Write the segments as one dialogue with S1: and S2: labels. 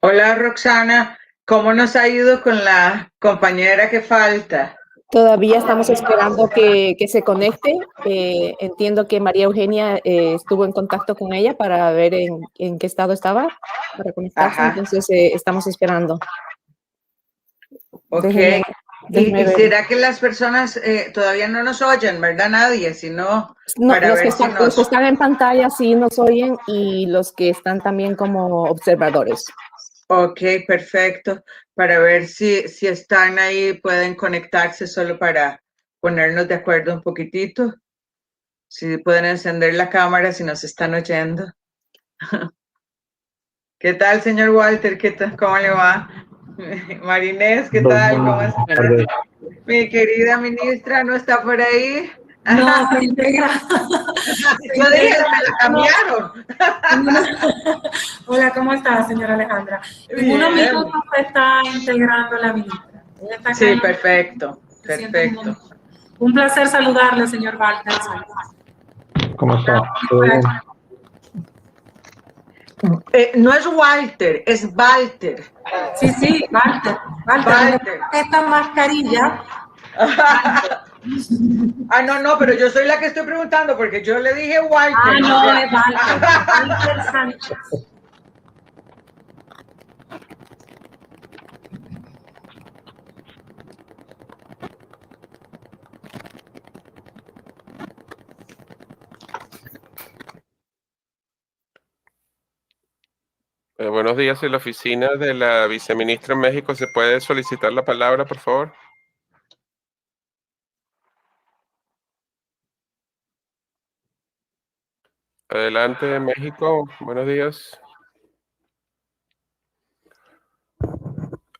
S1: Hola Roxana, ¿cómo nos ha ido con la compañera que falta?
S2: Todavía estamos esperando que se conecte. Entiendo que María Eugenia estuvo en contacto con ella para ver en qué estado estaba para conectarse,
S1: Ajá,
S2: entonces estamos esperando.
S1: ok.
S2: Déjeme, déjeme
S1: ¿Y
S2: ver.
S1: será que las personas todavía no nos oyen, verdad? Nadie, sino
S2: No,
S1: para ver si
S2: los que
S1: nos...
S2: están en pantalla sí nos oyen y los que están también como observadores.
S1: Ok, perfecto. Para ver si están ahí, pueden conectarse solo para ponernos de acuerdo un poquitito. Si pueden encender la cámara, si nos están oyendo. ¿Qué tal, señor Walter? ¿Qué tal? ¿Cómo le va? Marinés, ¿qué tal? ¿Cómo
S3: Buenas
S1: está?
S3: tardes.
S1: Mi querida ministra, ¿no está por ahí?
S4: No, se integra. Se
S1: Yo dije,
S4: integra.
S1: me la cambiaron.
S4: Hola, ¿cómo está, señora Alejandra? En unos
S1: Bien.
S4: minutos se está integrando la ministra. Ella está acá
S1: Sí,
S4: en la
S1: perfecto,
S4: se siente en
S1: perfecto.
S4: un placer saludarle, señor Walter.
S3: ¿Cómo está? ¿Todo bien?
S1: No es Walter, es Walter.
S4: Sí, sí, Walter. Walter, no me
S1: Walter.
S4: ponga esta mascarilla.
S1: Ah, no, pero yo soy la que estoy preguntando porque yo le dije Walter.
S4: Ah,
S1: O
S4: no,
S1: sea.
S4: es Walter. Walter Sánchez.
S5: Buenos días, en la oficina de la viceministra en México, ¿se puede solicitar la palabra, por favor? Adelante, México, buenos días.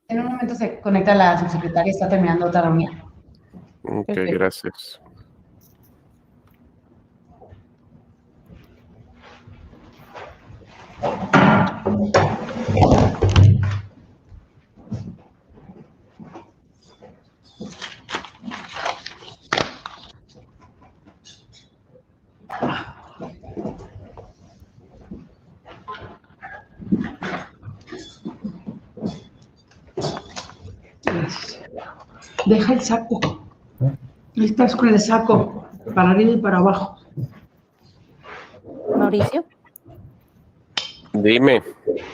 S6: En un momento se conecta la subsecretaria, está terminando otra reunión.
S5: Ok,
S2: Perfecto.
S5: gracias.
S7: Deja el saco. Estás con el saco para arriba y para abajo.
S2: Mauricio,
S5: Dime,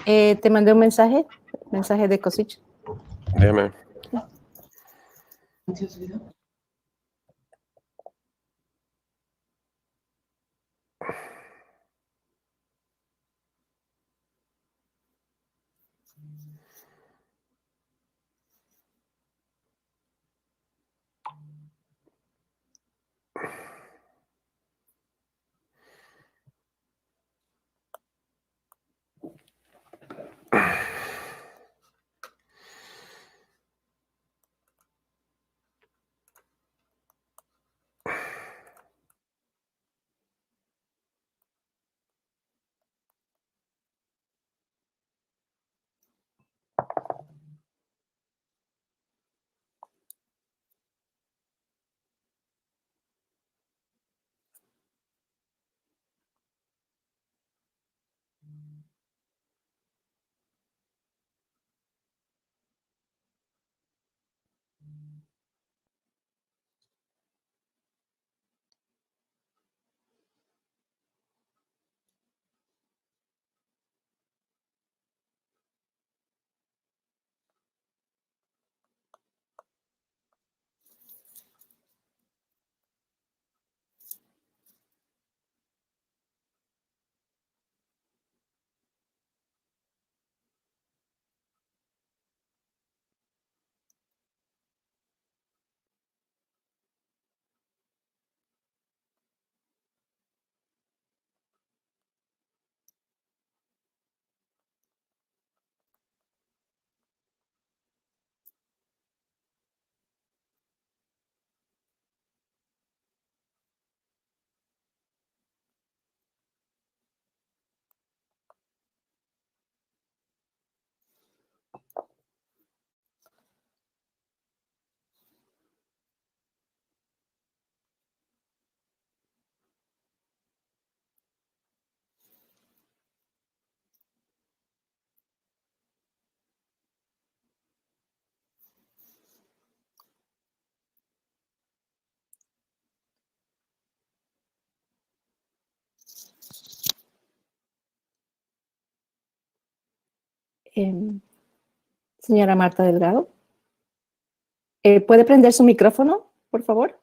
S2: te mandé un mensaje de Cosich.
S5: déjame.
S7: ¿Se olvidó?
S2: Señora Marta Delgado. ¿Puede prender su micrófono, por favor?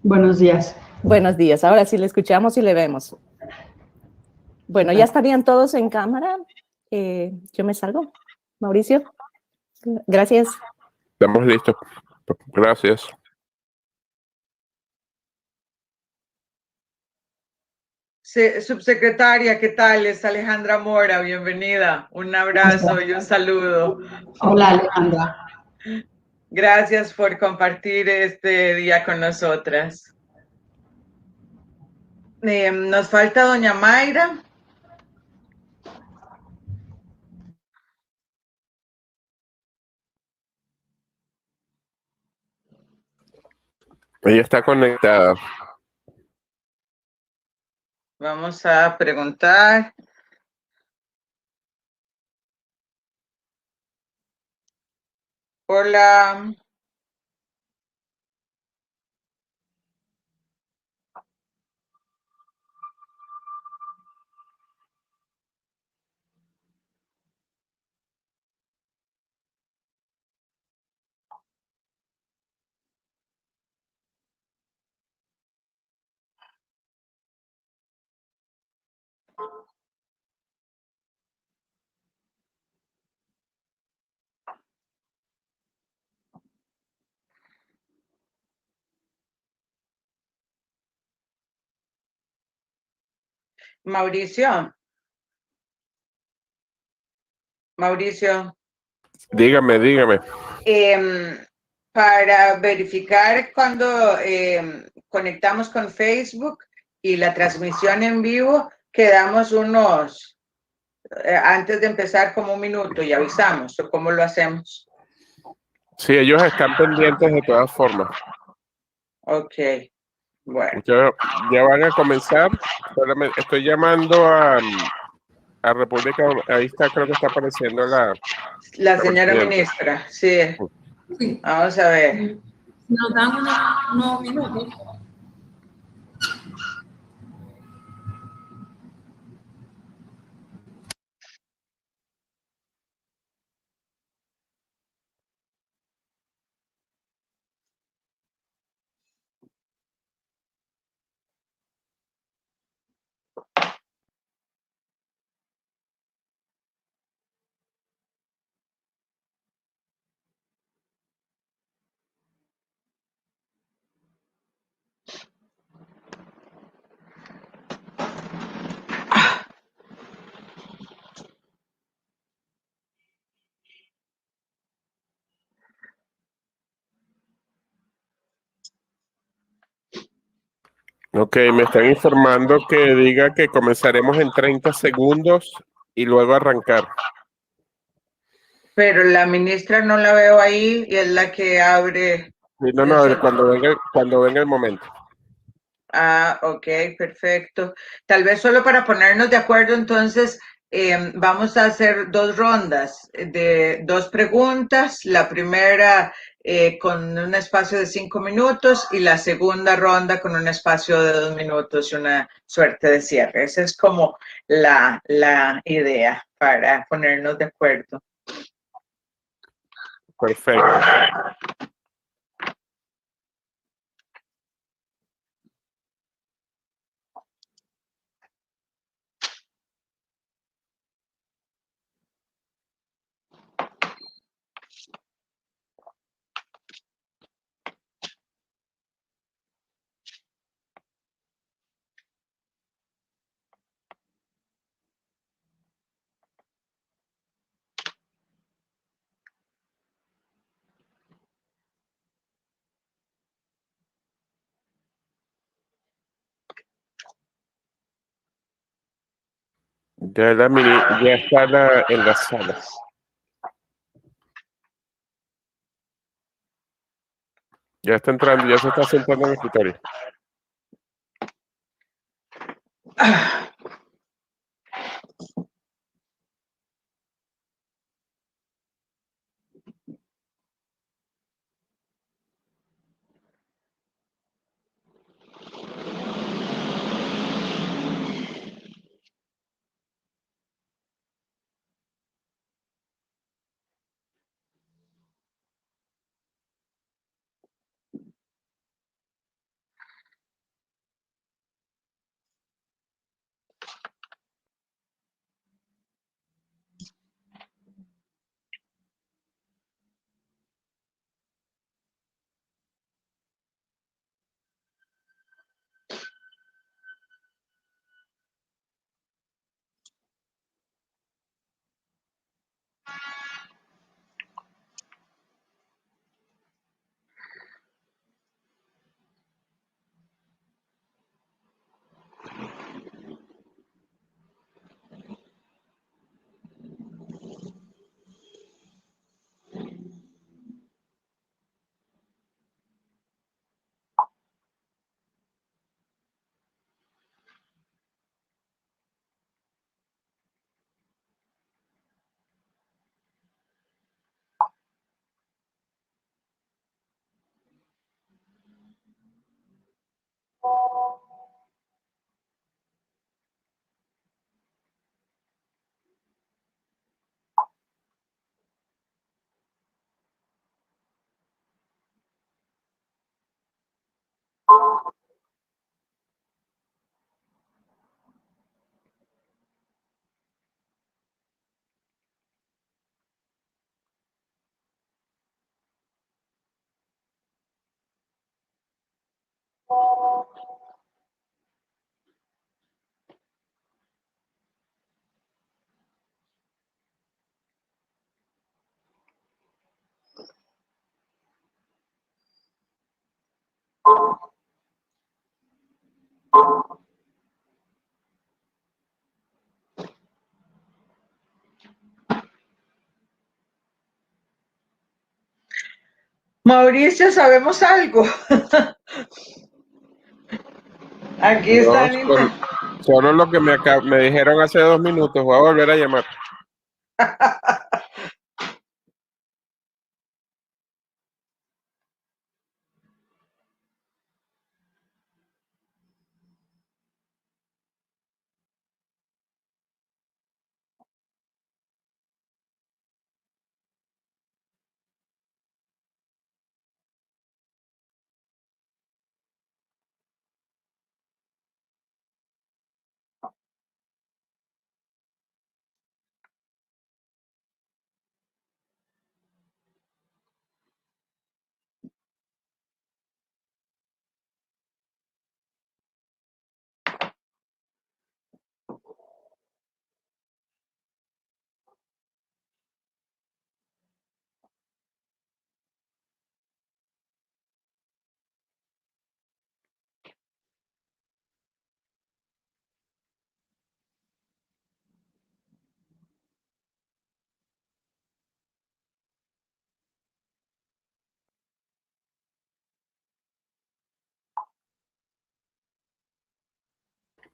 S7: Buenos días.
S2: Buenos días. Ahora sí le escuchamos y le vemos. Bueno, ya estarían todos en cámara. Yo me salgo. Mauricio. Gracias.
S5: Estamos listos. Gracias.
S1: Subsecretaria, ¿qué tal? Es Alejandra Mora, bienvenida. Un abrazo y un saludo.
S6: Hola, Alejandra.
S1: Gracias por compartir este día con nosotras. Nos falta doña Mayra.
S5: Ella está conectada.
S1: Vamos a preguntar. Hola. Mauricio. Mauricio.
S5: Dígame.
S1: Para verificar cuando conectamos con Facebook y la transmisión en vivo, quedamos antes de empezar como 1 minuto y avisamos, ¿o cómo lo hacemos?
S5: Sí, ellos están pendientes de todas formas.
S1: Ok, bueno.
S5: Ya van a comenzar. Solamente estoy llamando a República. Ahí está, creo que está apareciendo
S1: la señora ministra, sí.
S4: Sí.
S1: Vamos a ver.
S4: Nos dan unos minutos.
S5: Ok, me están informando que diga que comenzaremos en 30 segundos y luego arrancar.
S1: Pero la ministra no la veo ahí y es la que abre.
S5: No, cuando venga el momento.
S1: Ah, ok, perfecto. Tal vez solo para ponernos de acuerdo, entonces vamos a hacer 2 rondas de 2 preguntas. La primera con un espacio de 5 minutos y la segunda ronda con un espacio de 2 minutos y una suerte de cierre. Esa es como la idea para ponernos de acuerdo.
S5: Perfecto. Ya está en la sala. Ya está entrando, ya se está sentando en el escritorio.
S1: Mauricio, ¿sabemos algo? Aquí
S5: No,
S1: están.
S5: solo lo que me dijeron hace 2 minutos. Voy a volver a llamar.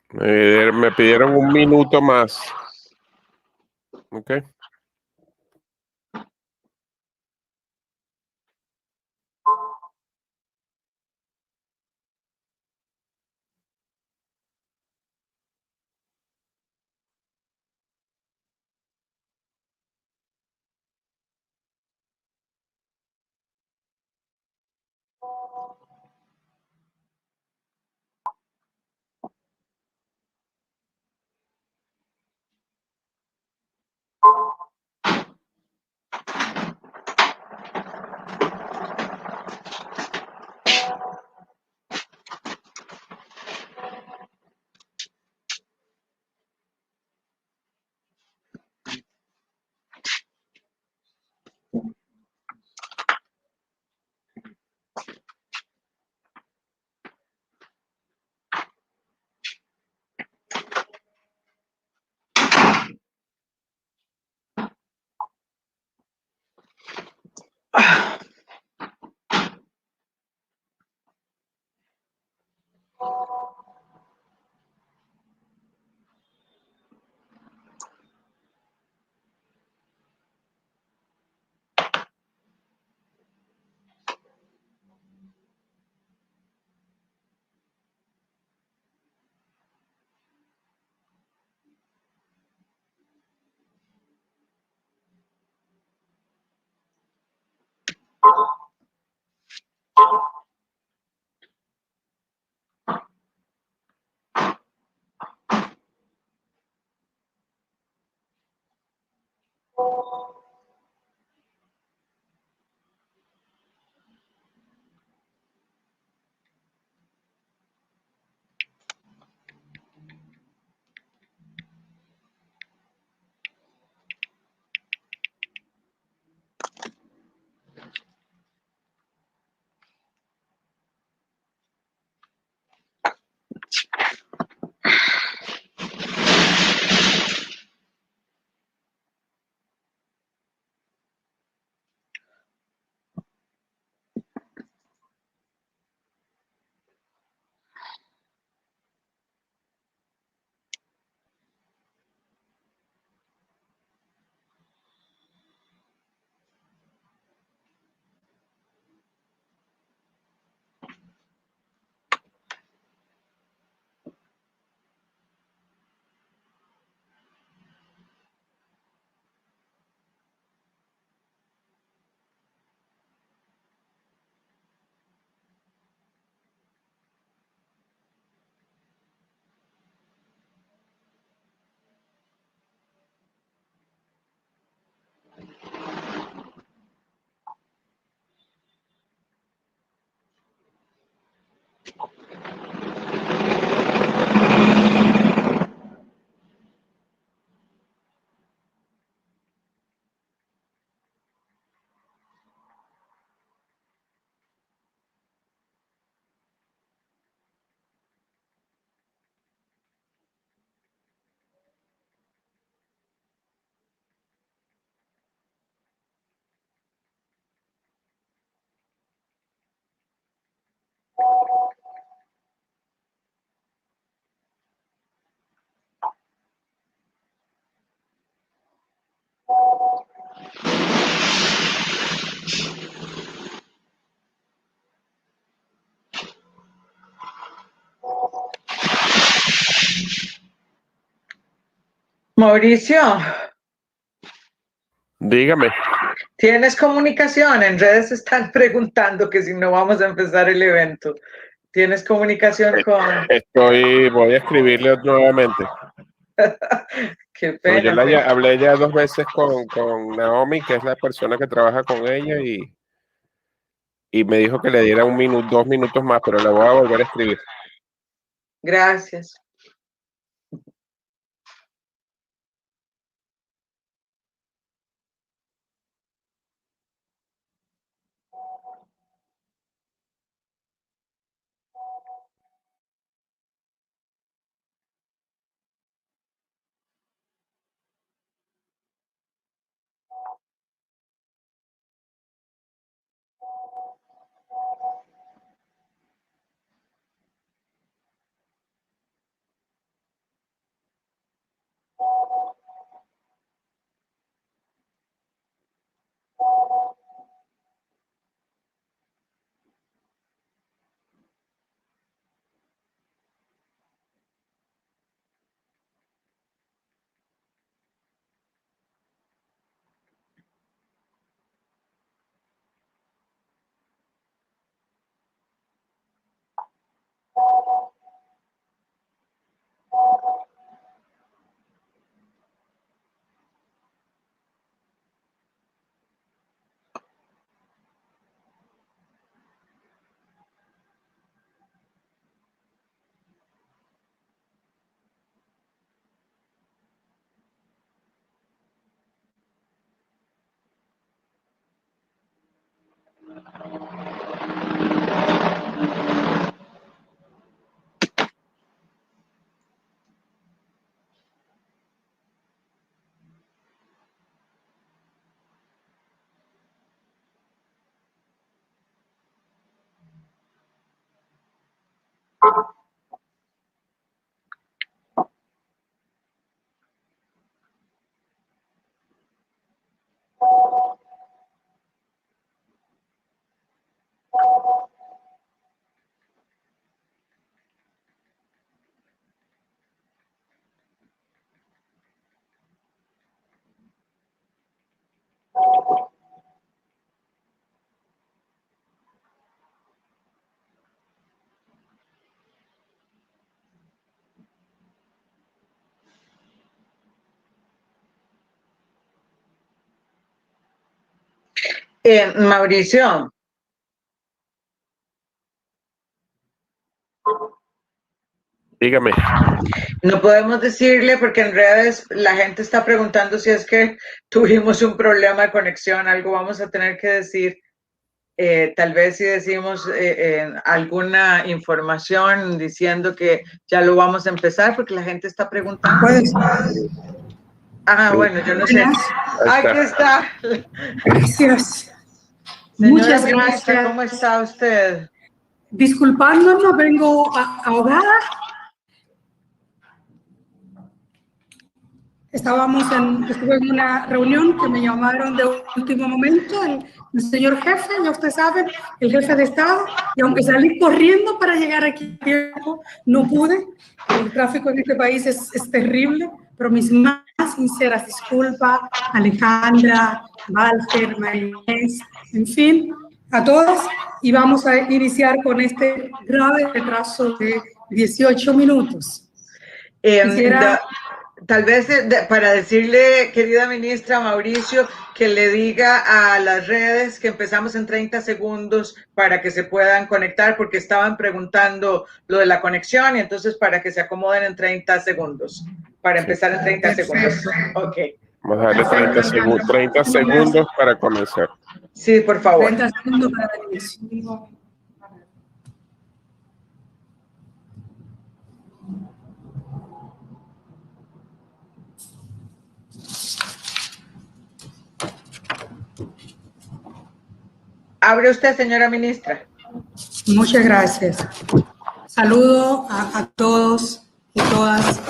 S5: Me pidieron 1 minuto más. Ok.
S1: Mauricio,
S5: Dígame.
S1: ¿tienes comunicación? En redes están preguntando que si no vamos a empezar el evento. ¿Tienes comunicación con...?
S5: Voy a escribirle nuevamente.
S1: Qué
S5: Pero yo
S1: pena.
S5: hablé ya 2 veces con Naomi, que es la persona que trabaja con ella, y me dijo que le diera 1 minuto, 2 minutos más, pero la voy a volver a escribir.
S1: Gracias. Mauricio,
S5: Dígame.
S1: no podemos decirle porque en redes la gente está preguntando si es que tuvimos un problema de conexión, algo vamos a tener que decir. Tal vez si decimos alguna información diciendo que ya lo vamos a empezar porque la gente está preguntando.
S4: Pues,
S1: Bueno, yo no sé. Aquí está.
S4: gracias.
S1: Señora
S4: Muchas
S1: ministra,
S4: gracias.
S1: ¿cómo está usted?
S4: Disculpándonos, vengo ahogada. Estuve en una reunión que me llamaron de último momento, el señor jefe, ya usted sabe, el jefe de Estado, y aunque salí corriendo para llegar aquí a tiempo, no pude. El tráfico en este país es terrible, pero mis más sinceras disculpas, Alejandra, Walter, Marinés, en fin, a todas, y vamos a iniciar con este grave retraso de 18 minutos.
S1: Tal vez para decirle, querida ministra Mauricio, que le diga a las redes que empezamos en 30 segundos para que se puedan conectar, porque estaban preguntando lo de la conexión y entonces para que se acomoden en 30 segundos, para empezar en 30 segundos. Ok.
S5: Vamos a darle 30 segundos para comenzar.
S1: Sí, por favor.
S4: 30 segundos para el inicio.
S1: Abre usted, señora ministra.
S4: Muchas gracias. Saludo a todos y todas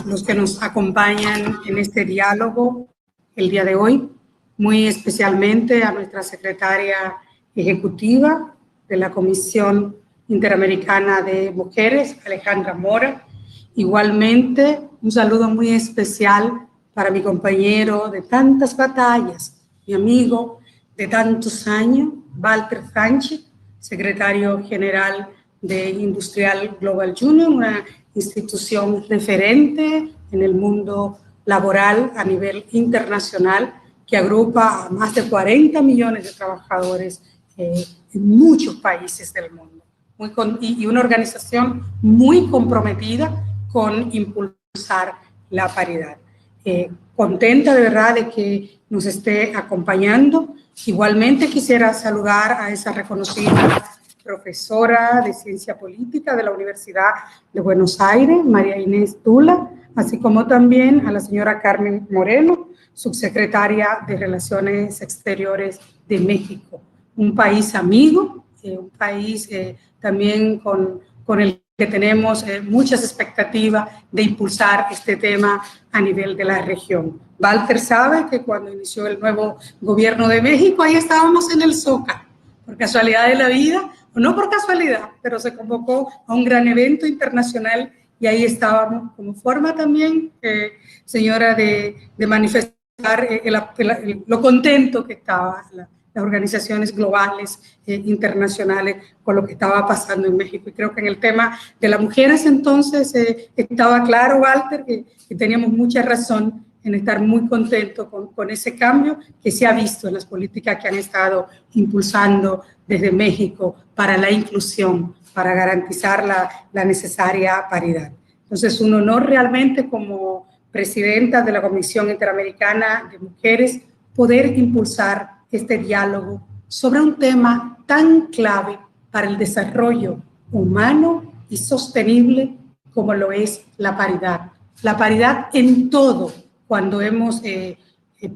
S4: los que nos acompañan en este diálogo el día de hoy, muy especialmente a nuestra secretaria ejecutiva de la Comisión Interamericana de Mujeres, Alejandra Mora, Igualmente, un saludo muy especial para mi compañero de tantas batallas, mi amigo de tantos años, Walter Franchi, secretario general de Industrial Global Union, una institución referente en el mundo laboral a nivel internacional que agrupa a más de 40 millones de trabajadores en muchos países del mundo. Y una organización muy comprometida con impulsar la paridad. Contenta de verdad de que nos esté acompañando. Igualmente quisiera saludar a esa reconocida profesora de Ciencia Política de la Universidad de Buenos Aires, María Inés Tula, así como también a la señora Carmen Moreno, subsecretaria de Relaciones Exteriores de México. Un país amigo, un país también con el que tenemos muchas expectativas de impulsar este tema a nivel de la región. Walter sabe que cuando inició el nuevo gobierno de México, ahí estábamos en el Zócalo, por casualidad de la vida, o no por casualidad, pero se convocó a un gran evento internacional y ahí estábamos como forma también, señora, de manifestar lo contento que estaba las organizaciones globales, internacionales, con lo que estaba pasando en México. Y creo que en el tema de las mujeres entonces estaba claro, Walter, que teníamos mucha razón en estar muy contentos con ese cambio que se ha visto en las políticas que han estado impulsando desde México para la inclusión, para garantizar la necesaria paridad. Entonces, un honor realmente como presidenta de la Comisión Interamericana de Mujeres poder impulsar este diálogo sobre un tema tan clave para el desarrollo humano y sostenible como lo es la paridad. La paridad en todo. Cuando hemos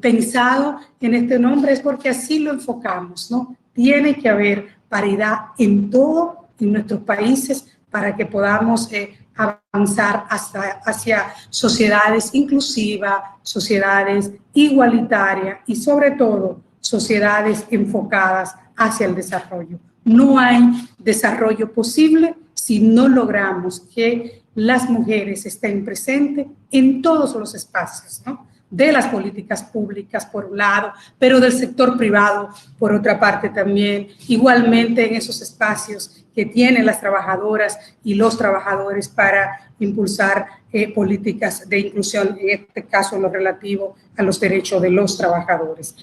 S4: pensado en este nombre es porque así lo enfocamos, ¿no? Tiene que haber paridad en todo, en nuestros países, para que podamos avanzar hacia sociedades inclusivas, sociedades igualitarias y sobre todo sociedades enfocadas hacia el desarrollo. No hay desarrollo posible si no logramos que las mujeres estén presentes en todos los espacios, ¿no? De las políticas públicas, por un lado, pero del sector privado, por otra parte también, igualmente en esos espacios que tienen las trabajadoras y los trabajadores para impulsar políticas de inclusión, en este caso en lo relativo a los derechos de los trabajadores.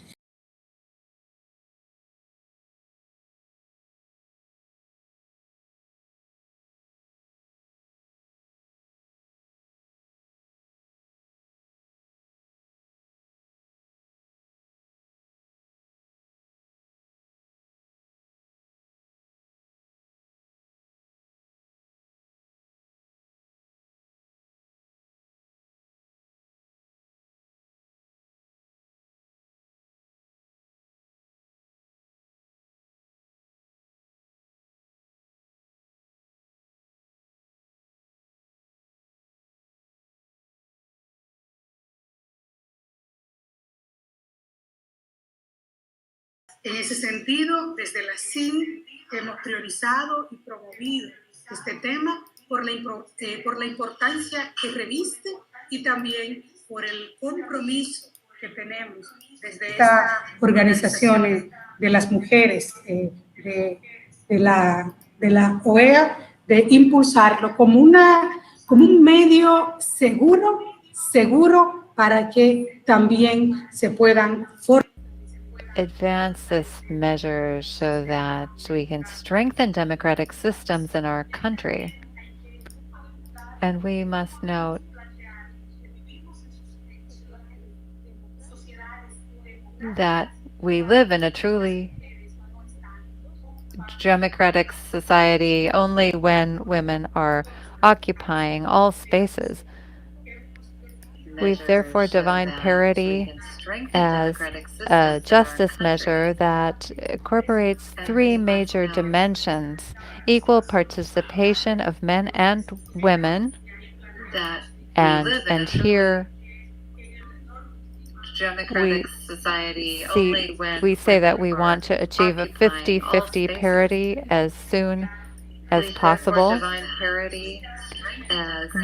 S4: En ese sentido, desde la CIN hemos priorizado y promovido este tema por la importancia que reviste y también por el compromiso que tenemos desde estas organizaciones de las mujeres de la OEA, de impulsarlo como un medio seguro para que también se puedan
S8: advance this measure so that we can strengthen democratic systems in our country. And we must note that we live in a truly democratic society only when women are occupying all spaces. We've therefore defined parity as a justice measure that incorporates three major dimensions: equal participation of men and women, and here we say that we want to achieve a 50-50 parity as soon as possible.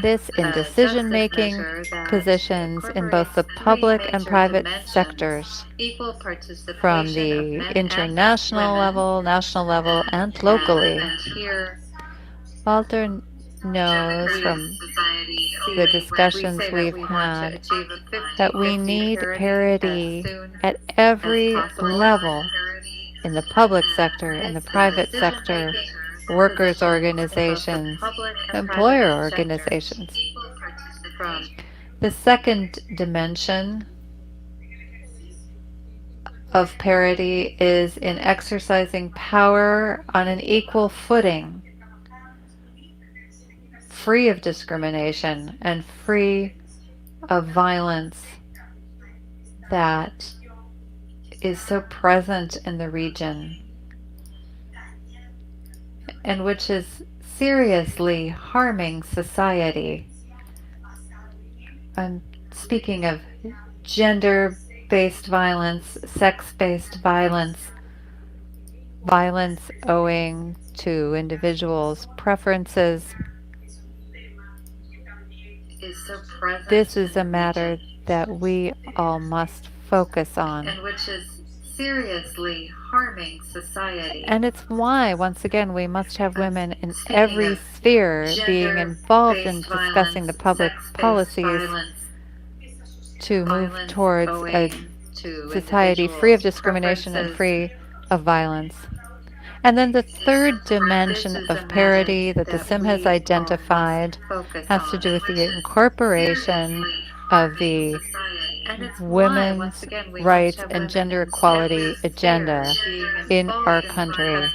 S8: this in decision-making positions in both the public and private sectors, from the international level, national level, and locally. Walter knows from the discussions we've had that we need parity at every level, in the public sector, in the private sector, workers' organizations, employer organizations. The second dimension of parity is in exercising power on an equal footing, free of discrimination and free of violence that is so present in the region and which is seriously harming society. I'm speaking of gender-based violence, sex-based violence, violence owing to individuals' preferences. This is a matter that we all must focus on.
S9: And which is seriously harming society.
S8: And it's why, once again, we must have women in every sphere being involved in discussing the public policies to move towards a society free of discrimination and free of violence. And then the third dimension of parity that the CIM has identified has to do with the incorporation of the women's rights and gender equality agenda in our country.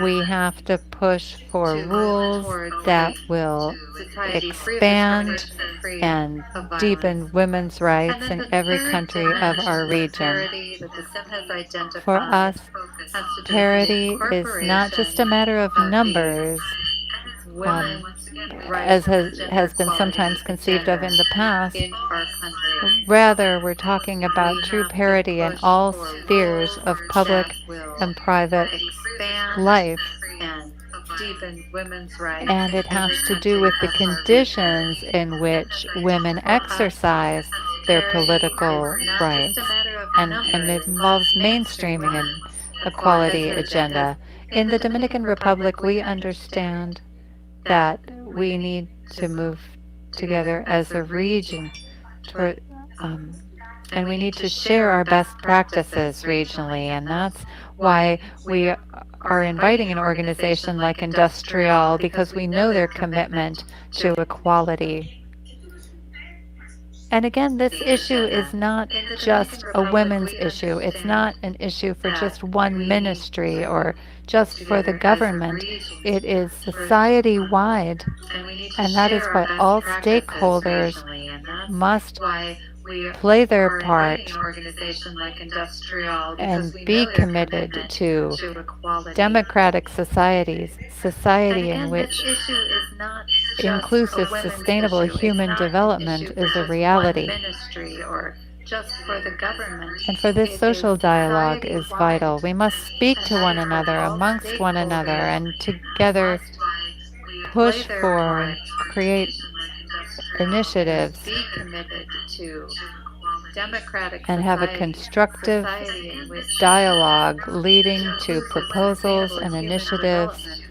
S8: We have to push for rules that will expand and deepen women's rights in every country of our region. For us, parity is not just a matter of numbers, as has been sometimes conceived of in the past. Rather, we're talking about true parity in all spheres of public and private life. And it has to do with the conditions in which women exercise their political rights. And it involves mainstreaming an equality agenda. In the Dominican Republic, we understand that we need to move together as a region toward, and we need to share our best practices regionally, and that's why we are inviting an organization like Industrial, because we know their commitment to equality. And again, this issue is not just a women's issue. It's not an issue for just one ministry or just for the government. It is society-wide, and that is why all stakeholders must play their part and be committed to democratic societies, society in which inclusive, sustainable human development is a reality. And for this, social dialogue is vital. We must speak to one another, amongst one another, and together push for, create initiatives and have a constructive dialogue leading to proposals and initiatives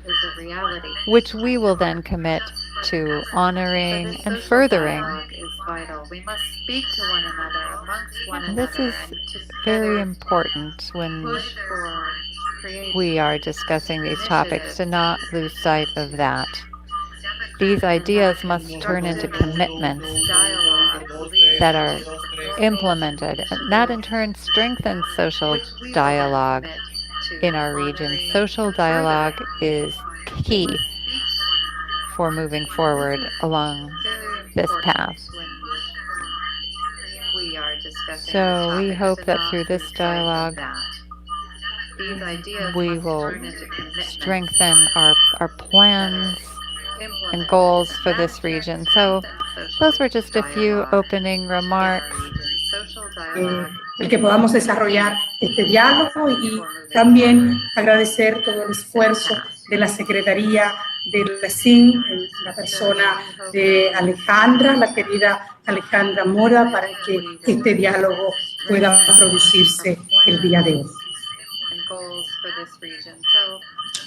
S8: which we will then commit to honoring and furthering. And this is very important when we are discussing these topics, to not lose sight of that. These ideas must turn into commitments that are implemented, and that in turn strengthens social dialogue in our region. Social dialogue is key for moving forward along this path. So we hope that through this dialogue we will strengthen our plans and goals for this region. So those were just a few opening remarks.
S4: El que podamos desarrollar este diálogo y también agradecer todo el esfuerzo de la Secretaría de la SIN, la persona de Alejandra, la querida Alejandra Mora, para que este diálogo pueda producirse el día de hoy.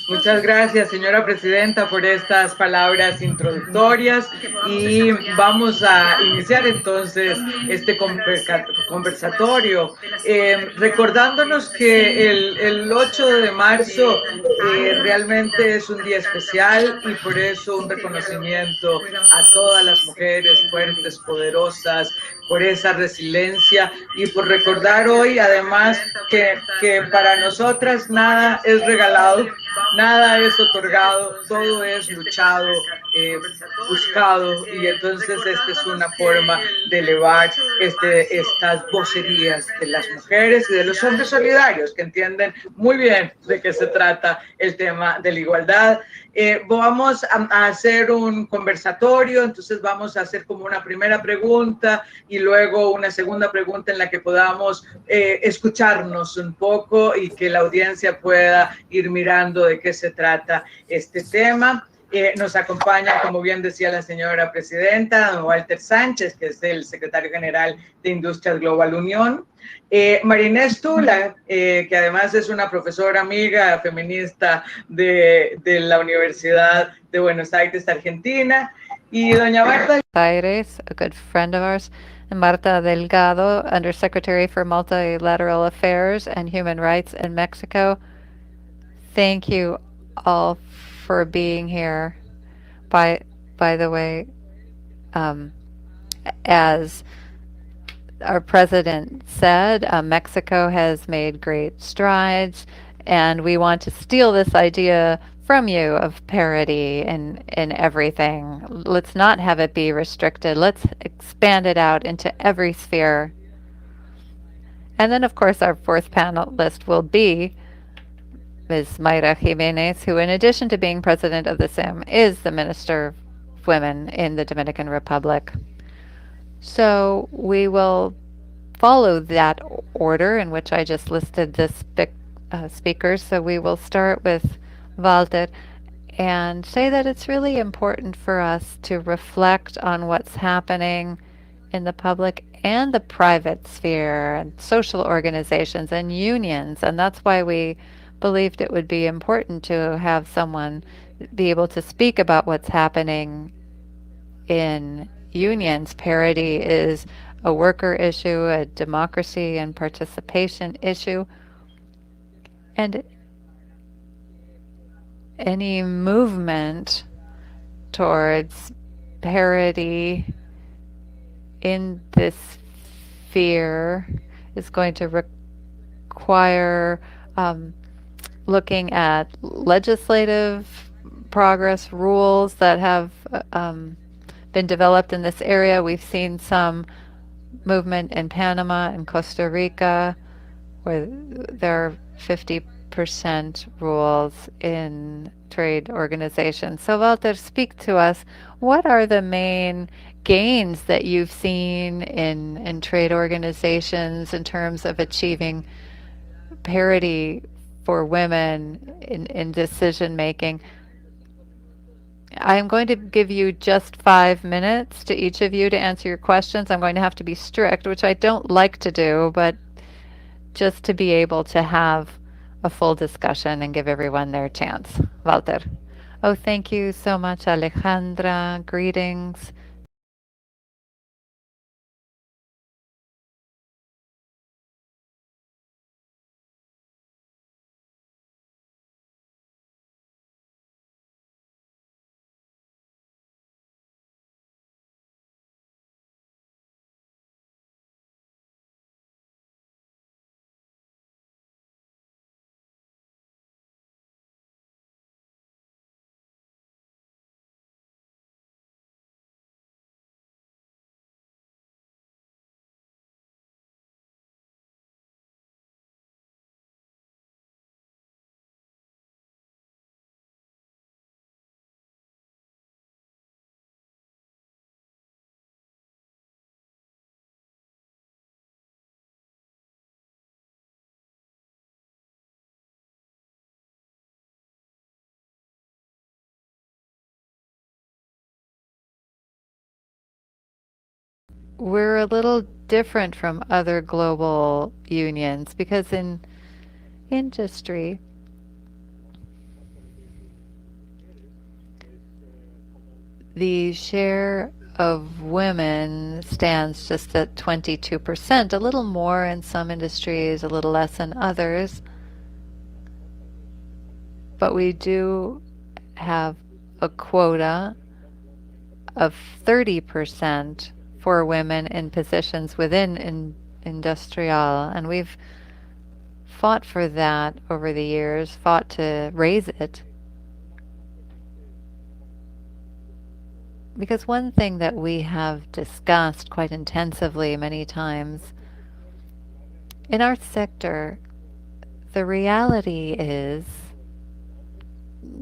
S1: Muchas gracias, señora presidenta, por estas palabras introductorias y vamos a iniciar entonces este conversatorio, recordándonos que el 8 de marzo realmente es un día especial y por eso un reconocimiento a todas las mujeres fuertes, poderosas, por esa resiliencia y por recordar hoy además que para nosotras nada es regalado, nada es otorgado, todo es luchado, buscado, y entonces esta es una forma de elevar estas vocerías de las mujeres y de los hombres solidarios que entienden muy bien de qué se trata el tema de la igualdad. Vamos a hacer un conversatorio, entonces vamos a hacer como una primera pregunta y luego una segunda pregunta en la que podamos escucharnos un poco y que la audiencia pueda ir mirando de qué se trata este tema. Nos acompaña, como bien decía la señora presidenta, don Walter Sánchez, que es el secretario general de Industrias Global Unión. María Inés Tula, que además es una profesora amiga feminista de la Universidad de Buenos Aires, Argentina. Y doña Marta
S8: Aires, a good friend of ours, and Marta Delgado, Undersecretary for Multilateral Affairs and Human Rights in Mexico. Thank you all for being here. By the way, as our president said, Mexico has made great strides, and we want to steal this idea from you of parity in everything. Let's not have it be restricted. Let's expand it out into every sphere. And then, of course, our fourth panelist will be Ms. Mayra Jimenez, who, in addition to being president of the SIM, is the Minister of Women in the Dominican Republic. So we will follow that order in which I just listed the speakers. So we will start with Walter and say that it's really important for us to reflect on what's happening in the public and the private sphere and social organizations and unions. And that's why we believed it would be important to have someone be able to speak about what's happening in unions. Parity is a worker issue, a democracy and participation issue, and any movement towards parity in this sphere is going to require looking at legislative progress, rules that have been developed in this area. We've seen some movement in Panama and Costa Rica where there are 50% rules in trade organizations. So Walter, speak to us. What are the main gains that you've seen in trade organizations in terms of achieving parity for women in decision making? I'm going to give you just 5 minutes to each of you to answer your questions. I'm going to have to be strict, which I don't like to do, but just to be able to have a full discussion and give everyone their chance. Walter. Oh, thank you so much, Alejandra. Greetings. we're a little different from other global unions because in industry, the share of women stands just at 22%, a little more in some industries, a little less in others. But we do have a quota of 30% for women in positions within industrial, and we've fought for that over the years, fought to raise it. Because one thing that we have discussed quite intensively many times in our sector, the reality is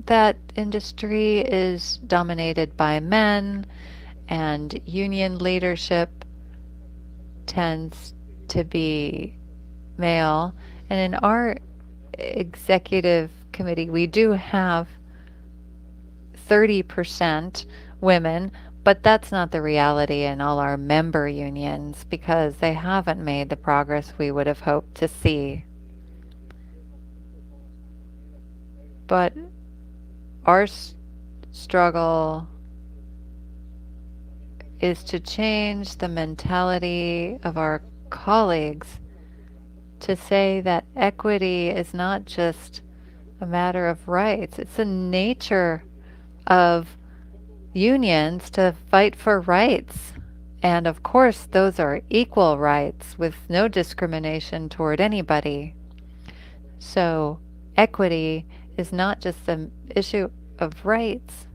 S8: that industry is dominated by men and union leadership tends to be male. And in our executive committee, we do have 30% women, but that's not the reality in all our member unions because they haven't made the progress we would have hoped to see. But our struggle is to change the mentality of our colleagues to say that equity is not just a matter of rights, it's the nature of unions to fight for rights. And of course, those are equal rights with no discrimination toward anybody. So equity is not just an issue of rights.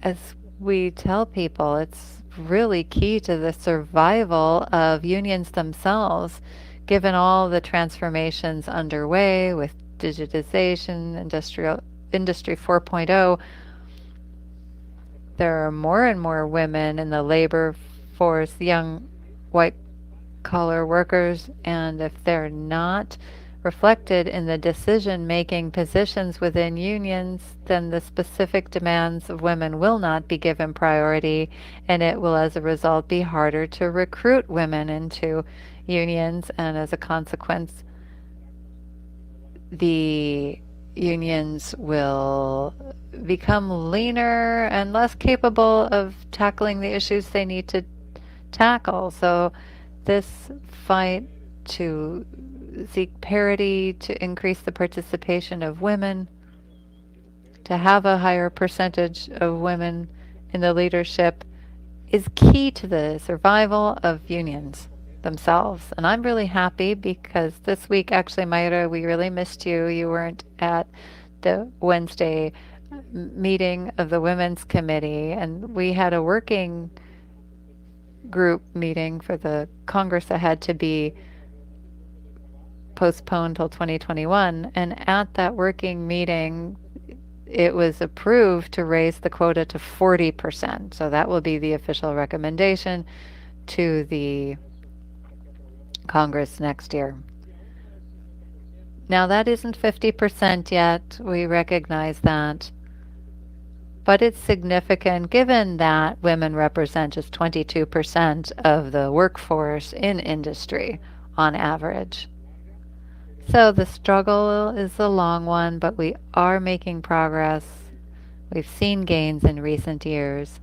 S8: As we tell people, it's really key to the survival of unions themselves, given all the transformations underway with digitization, Industry 4.0. There are more and more women in the labor force, young white-collar workers, and if they're not reflected in the decision-making positions within unions, then the specific demands of women will not be given priority, and it will, as a result, be harder to recruit women into unions, and as a consequence, the unions will become leaner and less capable of tackling the issues they need to tackle. So this fight to seek parity, to increase the participation of women, to have a higher percentage of women in the leadership is key to the survival of unions themselves. And I'm really happy because this week, actually, Mayra, we really missed you. You weren't at the Wednesday meeting of the Women's Committee, and we had a working group meeting for the Congress that had to be postponed till 2021. And at that working meeting, it was approved to raise the quota to 40%. So that will be the official recommendation to the Congress next year. Now that isn't 50% yet, we recognize that, but it's significant given that women represent just 22% of the workforce in industry on average. So the struggle is a long one, but we are making progress. We've seen gains in recent years.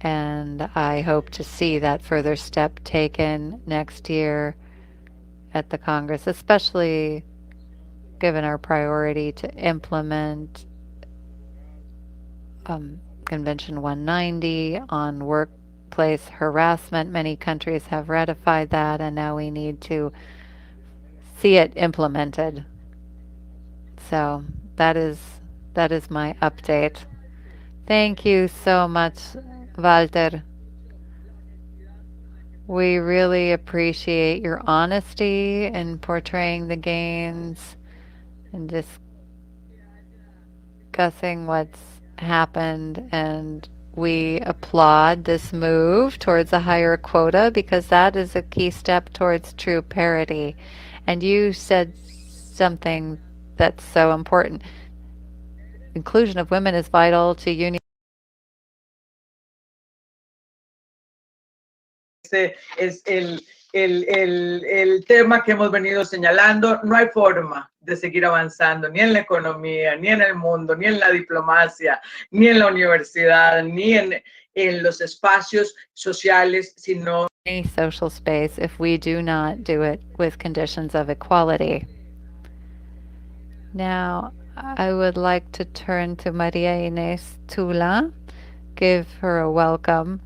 S8: And I hope to see that further step taken next year at the Congress, especially given our priority to implement Convention 190 on workplace harassment. Many countries have ratified that, and now we need to see it implemented. So that is my update. Thank you so much, Walter. We really appreciate your honesty in portraying the gains and discussing what's happened, and we applaud this move towards a higher quota because that is a key step towards true parity. And you said something that's so important. Inclusion of women is vital to union
S1: Este es el tema que hemos venido señalando. No hay forma de seguir avanzando ni en la economía, ni en el mundo, ni en la diplomacia, ni en la universidad, ni en los espacios sociales, sino
S8: any social space if we do not do it with conditions of equality. Now, I would like to turn to Maria Inés Tula, give her a welcome.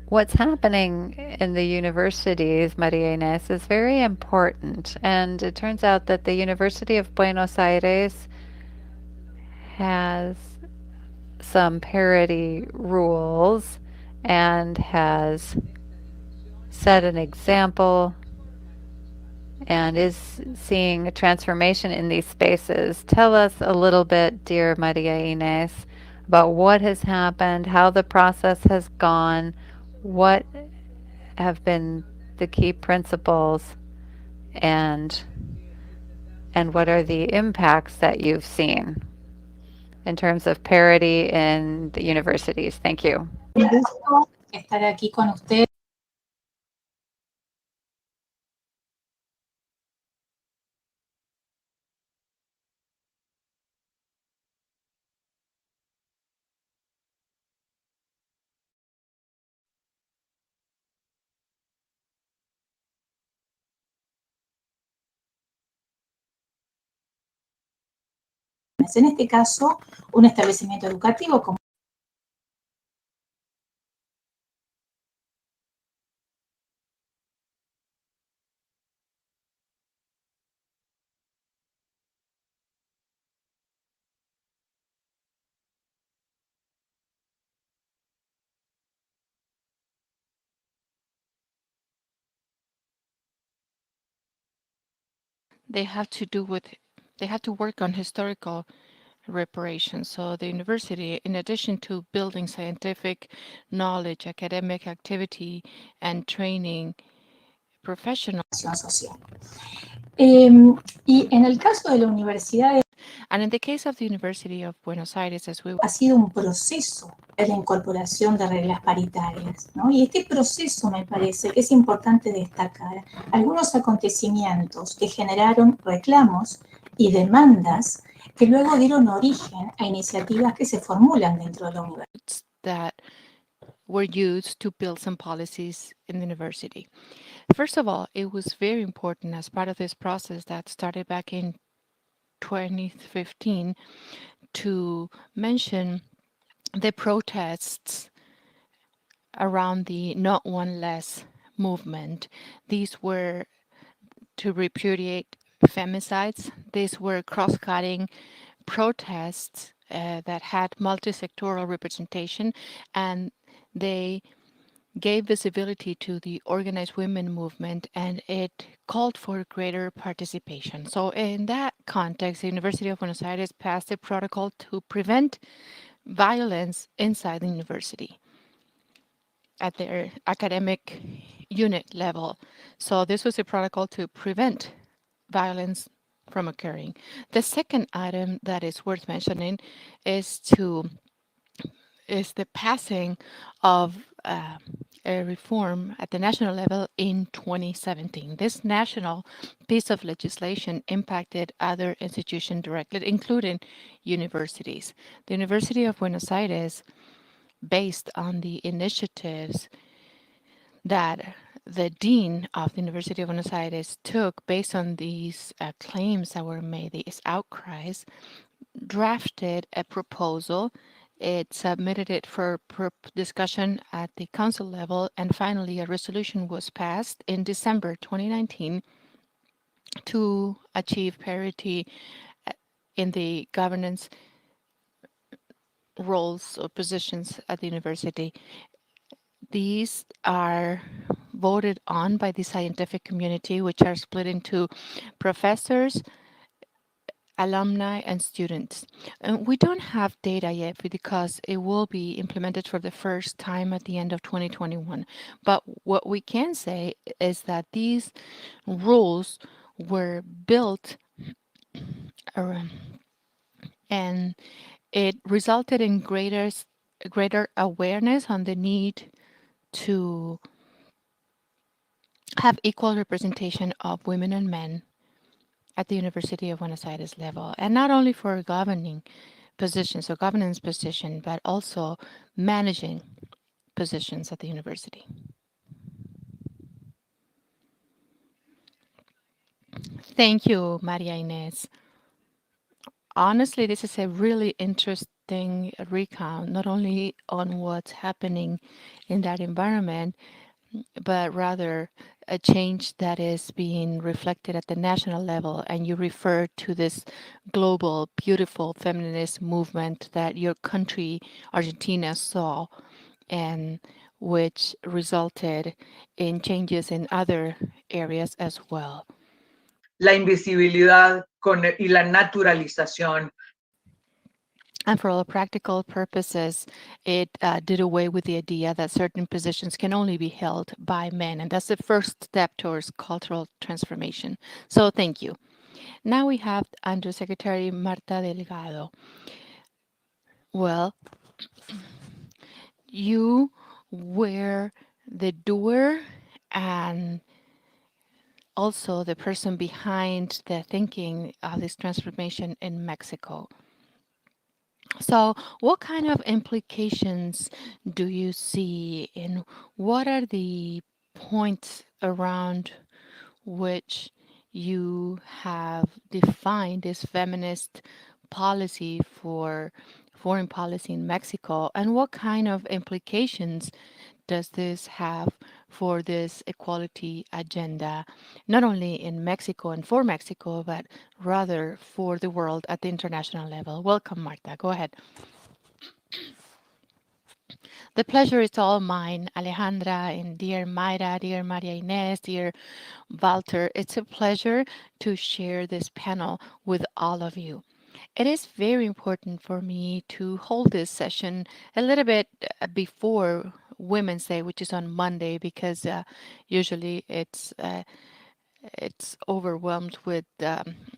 S8: What's happening in the universities, Maria Inés, is very important. And it turns out that the University of Buenos Aires has some parity rules and has set an example and is seeing a transformation in these spaces. Tell us a little bit, dear Maria Inés, about what has happened, how the process has gone, what have been the key principles, and what are the impacts that you've seen in terms of parity in the universities. Thank you.
S6: Un gusto estar aquí con usted. En este caso, un establecimiento educativo como
S10: they have to work on historical reparations. So the university, in addition to building scientific knowledge, academic activity, and training professionals.
S6: Social. Y en el caso de la universidad,
S10: and in the case of the University of Buenos Aires,
S6: ha sido un proceso de la incorporación de reglas paritarias, ¿no? Y este proceso me parece que es importante destacar algunos acontecimientos que generaron reclamos y demandas que luego dieron origen a iniciativas que se formulan dentro de la universidad.
S10: That were used to build some policies in the university. First of all, it was very important as part of this process that started back in 2015 to mention the protests around the Not One Less movement. These were to repudiate femicides. These were cross-cutting protests that had multi-sectoral representation, and they gave visibility to the organized women movement, and it called for greater participation. So in that context, the University of Buenos Aires passed a protocol to prevent violence inside the university at their academic unit level. So this was a protocol to prevent violence from occurring. The second item that is worth mentioning is the passing of a reform at the national level in 2017. This national piece of legislation impacted other institutions directly, including universities. The University of Buenos Aires, based on the initiatives that the dean of the University of Buenos Aires took based on these claims that were made, these outcries, drafted a proposal. It submitted it for discussion at the council level, and finally a resolution was passed in December 2019 to achieve parity in the governance roles or positions at the university. These are voted on by the scientific community, which are split into professors, alumni, and students. And we don't have data yet because it will be implemented for the first time at the end of 2021. But what we can say is that these rules were built around, and it resulted in greater awareness on the need to have equal representation of women and men at the University of Buenos Aires level, and not only for governing positions or governance position, but also managing positions at the university. Thank you, Maria Inés. Honestly, this is a really interesting recount, not only on what's happening in that environment, but rather a change that is being reflected at the national level. And you refer to this global, beautiful feminist movement that your country, Argentina, saw, and which resulted in changes in other areas as well.
S1: La invisibilidad y la naturalización.
S10: And for all practical purposes, it did away with the idea that certain positions can only be held by men. And that's the first step towards cultural transformation. So thank you. Now we have Undersecretary Marta Delgado. Well, you were the doer and also the person behind the thinking of this transformation in Mexico. So what kind of implications do you see, and what are the points around which you have defined this feminist policy for foreign policy in Mexico, and what kind of implications does this have for this equality agenda, not only in Mexico and for Mexico, but rather for the world at the international level? Welcome, Marta. Go ahead. The pleasure is all mine, Alejandra, and dear Mayra, dear Maria Inés, dear Walter. It's a pleasure to share this panel with all of you. It is very important for me to hold this session a little bit before Women's Day, which is on Monday, because usually it's overwhelmed with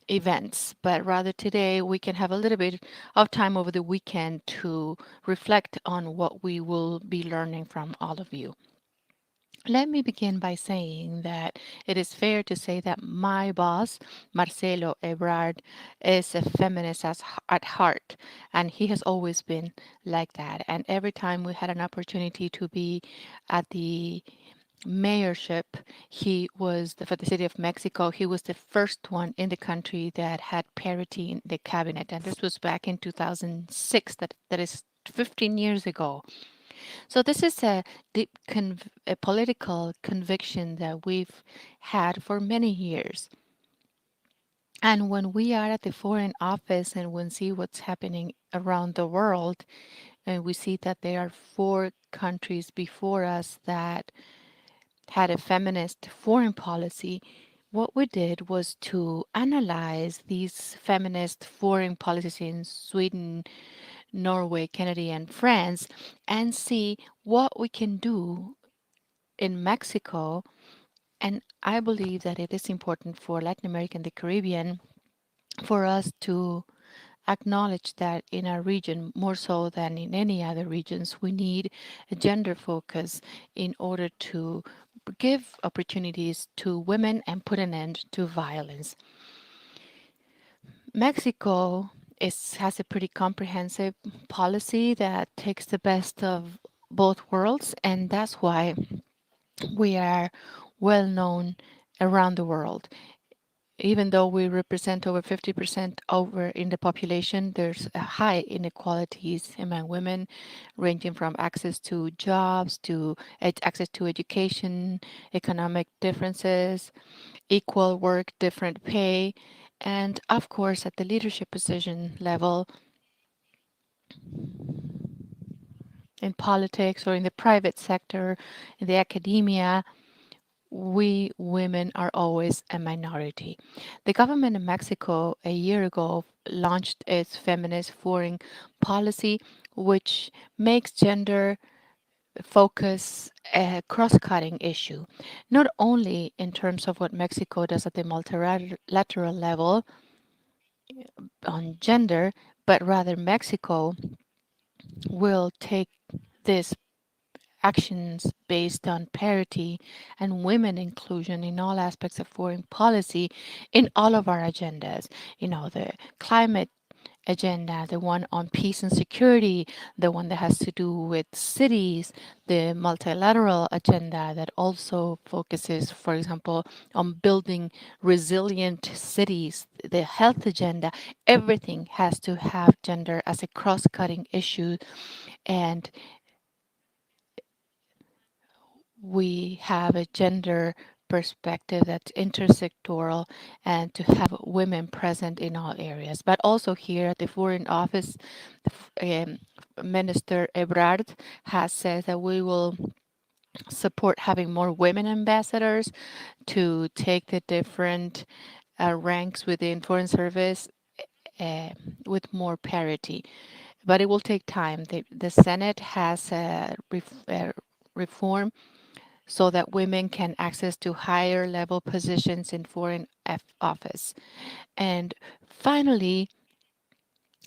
S10: events. But rather today we can have a little bit of time over the weekend to reflect on what we will be learning from all of you. Let me begin by saying that it is fair to say that my boss, Marcelo Ebrard, is a feminist at heart, and he has always been like that. And every time we had an opportunity to be at the mayorship, he was for the city of Mexico. He was the first one in the country that had parity in the cabinet, and this was back in 2006. That is 15 years ago. So this is a deep a political conviction that we've had for many years. And when we are at the Foreign Office and we see what's happening around the world, and we see that there are 4 countries before us that had a feminist foreign policy, what we did was to analyze these feminist foreign policies in Sweden, Norway, Canada, and France, and see what we can do in Mexico. And I believe that it is important for Latin America and the Caribbean for us to acknowledge that in our region, more so than in any other regions, we need a gender focus in order to give opportunities to women and put an end to violence. Mexico has a pretty comprehensive policy that takes the best of both worlds, and that's why we are well known around the world. Even though we represent over 50% over in the population, there's a high inequalities among women, ranging from access to jobs, to access to education, economic differences, equal work, different pay, and of course, at the leadership position level, in politics or in the private sector, in the academia, we women are always a minority. The government of Mexico a year ago launched its feminist foreign policy, which makes gender focus a cross-cutting issue, not only in terms of what Mexico does at the multilateral level on gender, but rather Mexico will take this actions based on parity and women inclusion in all aspects of foreign policy in all of our agendas. The climate agenda, the one on peace and security, the one that has to do with cities, the multilateral agenda that also focuses, for example, on building resilient cities, the health agenda. Everything has to have gender as a cross-cutting issue, and we have a gender perspective that's intersectoral and to have women present in all areas. But also here at the Foreign Office, Minister Ebrard has said that we will support having more women ambassadors to take the different ranks within Foreign Service with more parity. But it will take time. The Senate has a reform so that women can access to higher level positions in foreign office. And finally,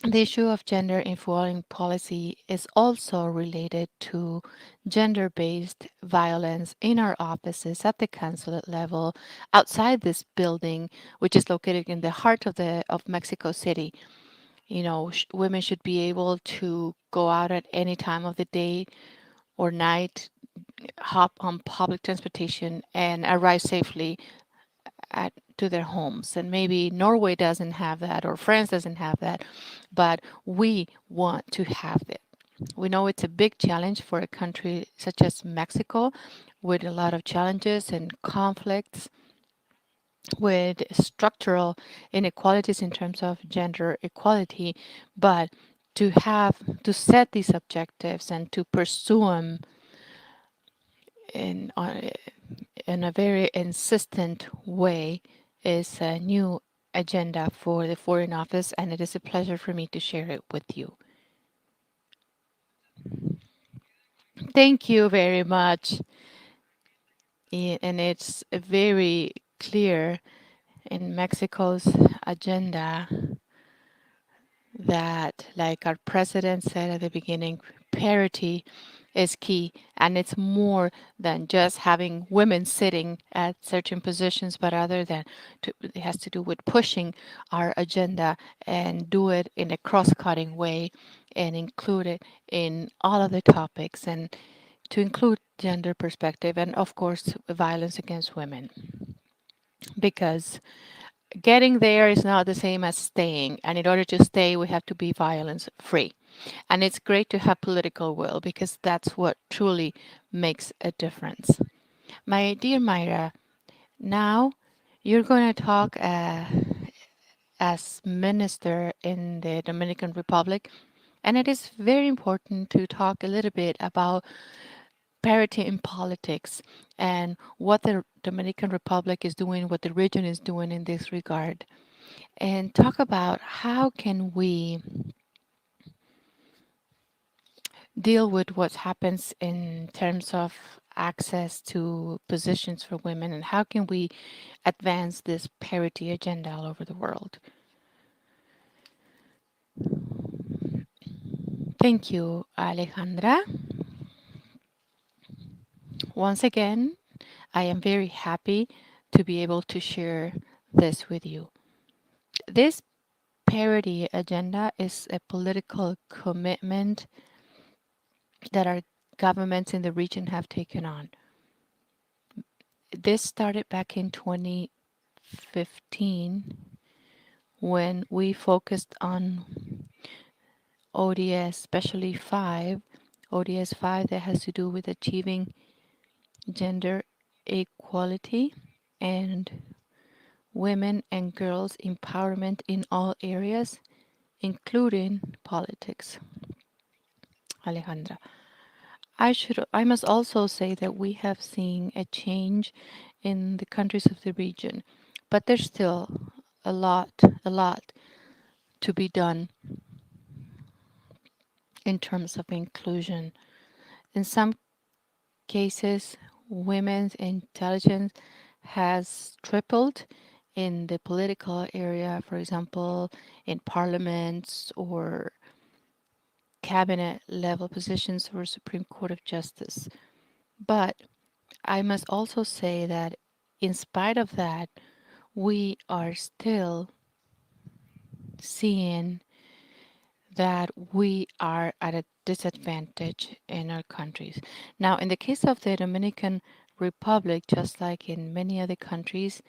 S10: the issue of gender in foreign policy is also related to gender-based violence in our offices at the consulate level, outside this building, which is located in the heart of Mexico City. Women should be able to go out at any time of the day or night, hop on public transportation and arrive safely to their homes. And maybe Norway doesn't have that or France doesn't have that, but we want to have it. We know it's a big challenge for a country such as Mexico, with a lot of challenges and conflicts, with structural inequalities in terms of gender equality, but to set these objectives and to pursue them in a very insistent way is a new agenda for the Foreign Office, and it is a pleasure for me to share it with you. Thank you very much. And it's very clear in Mexico's agenda that, like our president said at the beginning, parity is key, and it's more than just having women sitting at certain positions, but it has to do with pushing our agenda and do it in a cross-cutting way and include it in all of the topics, and to include gender perspective and of course violence against women, because getting there is not the same as staying, and in order to stay we have to be violence free. And it's great to have political will, because that's what truly makes a difference. My dear Mayra, now you're going to talk as minister in the Dominican Republic, and it is very important to talk a little bit about parity in politics and what the Dominican Republic is doing, what the region is doing in this regard, and talk about how can we deal with what happens in terms of access to positions for women, and how can we advance this parity agenda all over the world. Thank you, Alejandra. Once again, I am very happy to be able to share this with you. This parity agenda is a political commitment that our governments in the region have taken on. This started back in 2015 when we focused on ODS, especially ODS 5 that has to do with achieving gender equality and women and girls empowerment in all areas, including politics. Alejandra, I must also say that we have seen a change in the countries of the region, but there's still a lot to be done in terms of inclusion. In some cases, women's intelligence has tripled in the political area, for example, in parliaments or cabinet level positions or Supreme Court of Justice. But I must also say that in spite of that, we are still seeing that we are at a disadvantage in our countries. Now, in the case of the Dominican Republic, just like in many other countries,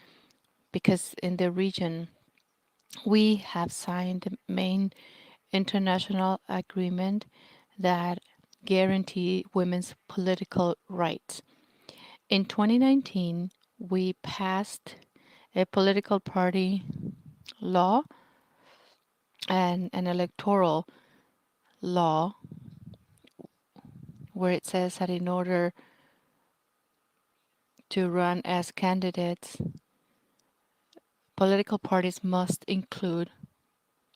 S10: because in the region we have signed the main international agreement that guarantee women's political rights. In 2019, we passed a political party law and an electoral law where it says that in order to run as candidates, political parties must include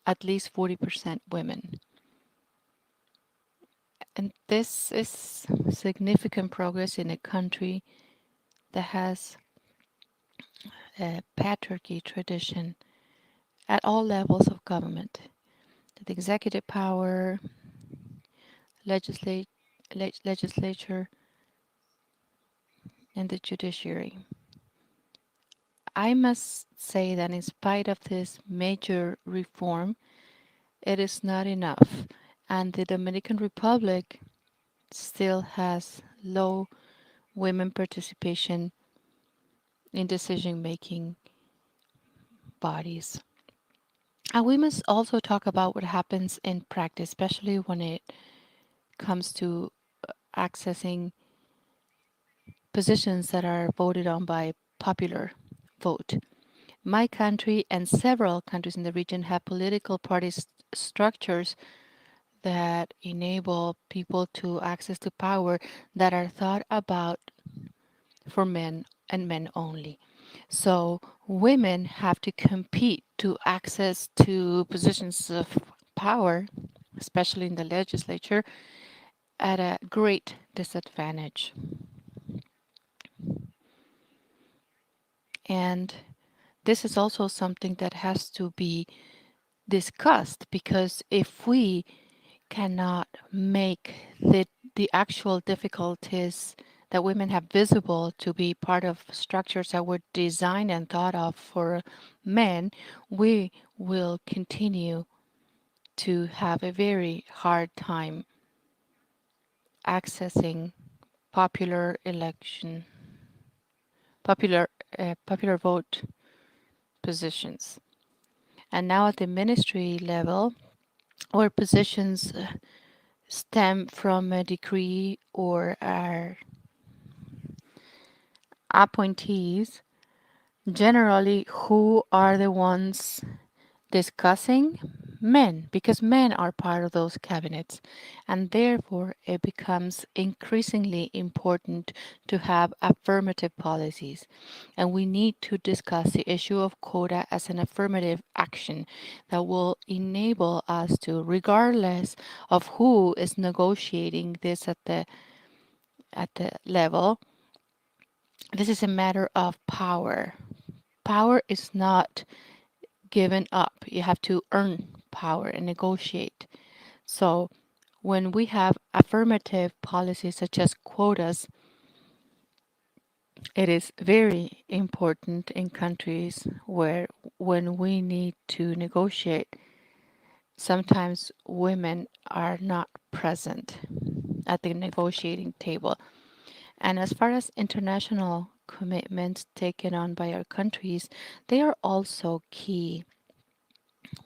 S10: at least 40% women. And this is significant progress in a country that has a patriarchy tradition at all levels of government, the executive power, legislature, and the judiciary. I must say that in spite of this major reform, it is not enough, and the Dominican Republic still has low women participation in decision-making bodies. And we must also talk about what happens in practice, especially when it comes to accessing positions that are voted on by popular vote. My country and several countries in the region have political party structures that enable people to access to power that are thought about for men and men only. So women have to compete to access to positions of power, especially in the legislature, at a great disadvantage. And this is also something that has to be discussed, because if we cannot make the actual difficulties that women have visible to be part of structures that were designed and thought of for men, we will continue to have a very hard time accessing popular election, popular vote positions. And now at the ministry level, where positions stem from a decree or are appointees, generally who are the ones discussing? Men, because men are part of those cabinets, and therefore it becomes increasingly important to have affirmative policies. And we need to discuss the issue of quota as an affirmative action that will enable us to, regardless of who is negotiating this at the level, this is a matter of power. Power is not given up. You have to earn power and negotiate. So when we have affirmative policies such as quotas, it is very important in countries where when we need to negotiate, sometimes women are not present at the negotiating table. And as far as international commitments taken on by our countries, they are also key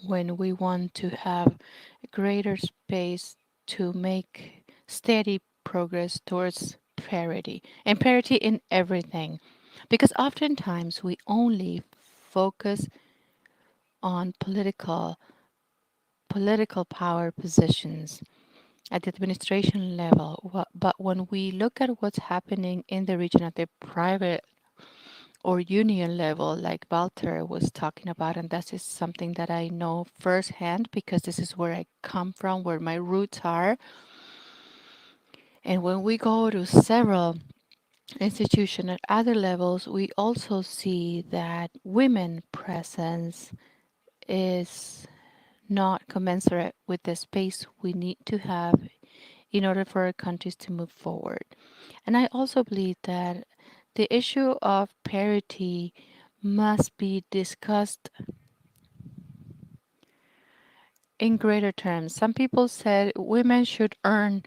S10: when we want to have greater space to make steady progress towards parity, and parity in everything. Because oftentimes we only focus on political power positions at the administration level. But when we look at what's happening in the region at the private or union level, like Walter was talking about, and that is something that I know firsthand because this is where I come from, where my roots are. And when we go to several institutions at other levels, we also see that women presence is not commensurate with the space we need to have in order for our countries to move forward. And I also believe that the issue of parity must be discussed in greater terms. Some people said women should earn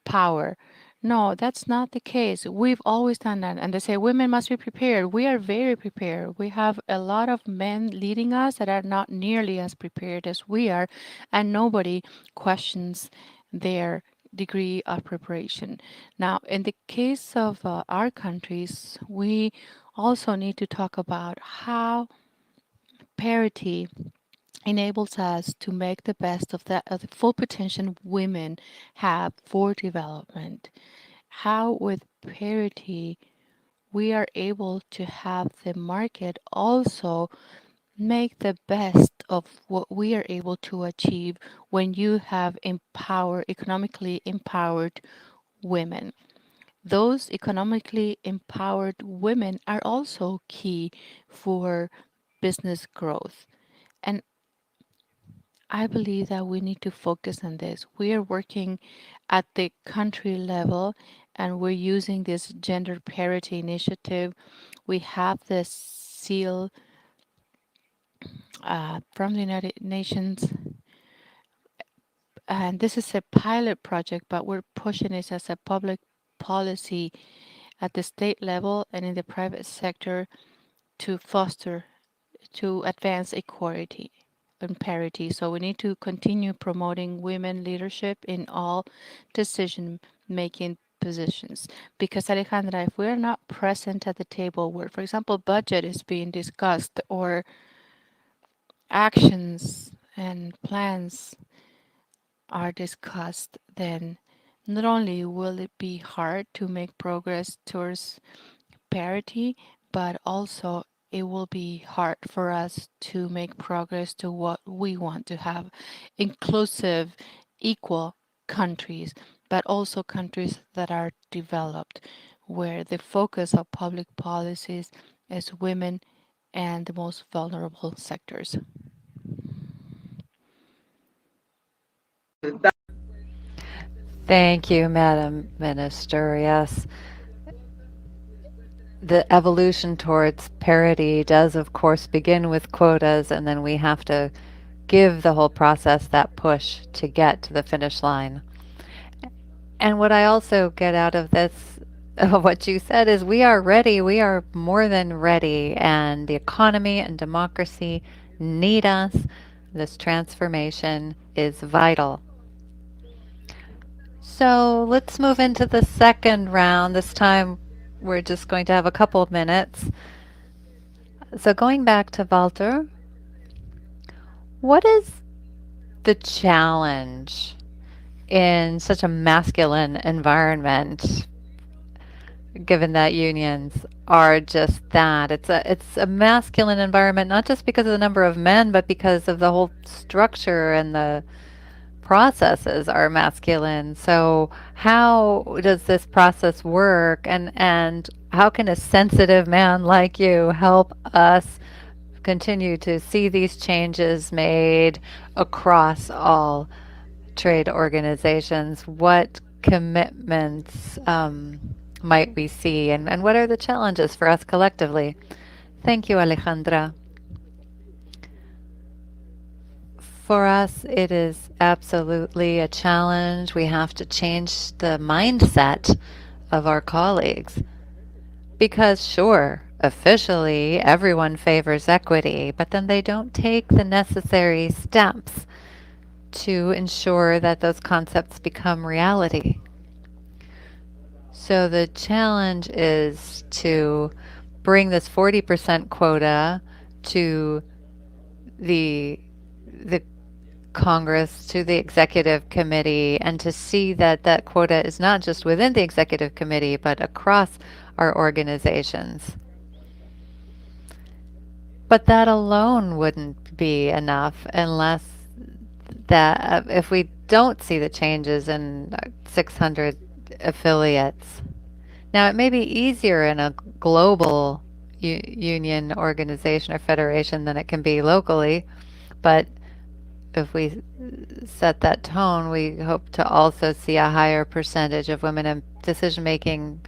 S10: power. No, that's not the case. We've always done that. And they say women must be prepared. We are very prepared. We have a lot of men leading us that are not nearly as prepared as we are, and nobody questions their degree of preparation. Now, in the case of our countries, we also need to talk about how parity enables us to make the best of the full potential women have for development. How with parity we are able to have the market also make the best of what we are able to achieve when you have economically empowered women. Those economically empowered women are also key for business growth. And I believe that we need to focus on this. We are working at the country level and we're using this gender parity initiative. We have this seal from the United Nations. And this is a pilot project, but we're pushing this as a public policy at the state level and in the private sector to advance equality and parity. So we need to continue promoting women leadership in all decision-making positions. Because Alejandra, if we're not present at the table where, for example, budget is being discussed or actions and plans are discussed, then not only will it be hard to make progress towards parity, but also it will be hard for us to make progress to what we want to have: inclusive, equal countries, but also countries that are developed, where the focus of public policies is women and the most vulnerable sectors.
S8: Thank you, Madam Minister. Yes. The evolution towards parity does, of course, begin with quotas, and then we have to give the whole process that push to get to the finish line. And what I also get out of this, of what you said, is we are ready. We are more than ready, and the economy and democracy need us. This transformation is vital. So let's move into the second round. This time we're just going to have a couple of minutes. So going back to Walter, what is the challenge in such a masculine environment, given that unions are just that? It's a masculine environment, not just because of the number of men, but because of the whole structure and the processes are masculine. So how does this process work, and how can a sensitive man like you help us continue to see these changes made across all trade organizations? What commitments might we see, and what are the challenges for us collectively? Thank you, Alejandra. For us, it is absolutely a challenge. We have to change the mindset of our colleagues. Because sure, officially, everyone favors equity, but then they don't take the necessary steps to ensure that those concepts become reality. So the challenge is to bring this 40% quota to the Congress, to the executive committee, and to see that that quota is not just within the executive committee, but across our organizations. But that alone wouldn't be enough unless that if we don't see the changes in 600 affiliates. Now, it may be easier in a global union organization or federation than it can be locally, but if we set that tone, we hope to also see a higher percentage of women in decision-making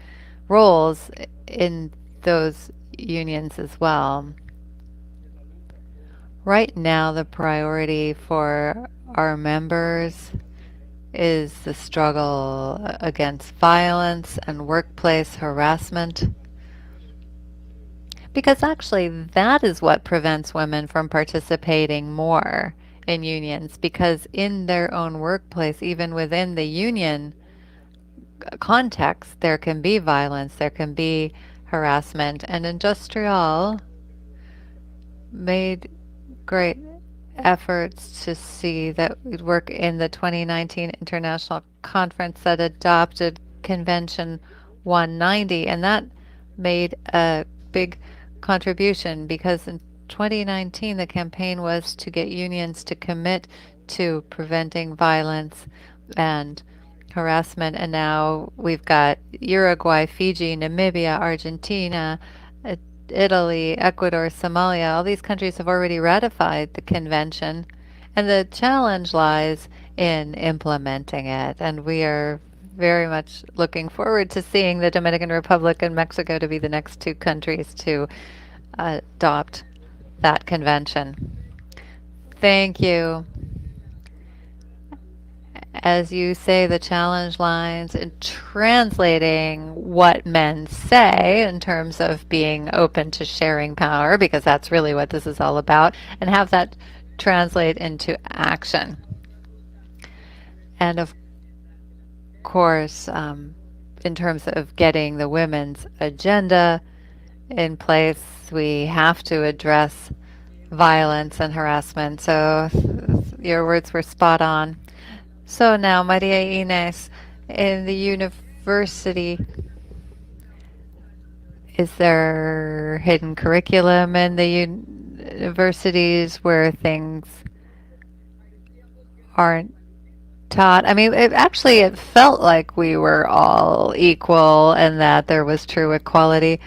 S8: roles in those unions as well. Right now, the priority for our members is the struggle against violence and workplace harassment. Because actually, that is what prevents women from participating more in unions, because in their own workplace, even within the union context, there can be violence, there can be harassment, and Industrial made great efforts to see that we'd work in the 2019 International Conference that adopted Convention 190, and that made a big contribution, because in 2019 the campaign was to get unions to commit to preventing violence and harassment, and now we've got Uruguay, Fiji, Namibia, Argentina, Italy, Ecuador, Somalia. All these countries have already ratified the convention, and the challenge lies in implementing it, and we are very much looking forward to seeing the Dominican Republic and Mexico to be the next two countries to adopt that convention. Thank you. As you say, the challenge lies in translating what men say in terms of being open to sharing power, because that's really what this is all about, and have that translate into action. And of course, in terms of getting the women's agenda in place, we have to address violence and harassment. So your words were spot on. So now, Maria Ines, in the university, is there hidden curriculum in the universities where things aren't taught? I mean, it felt like we were all equal and that there was true equality.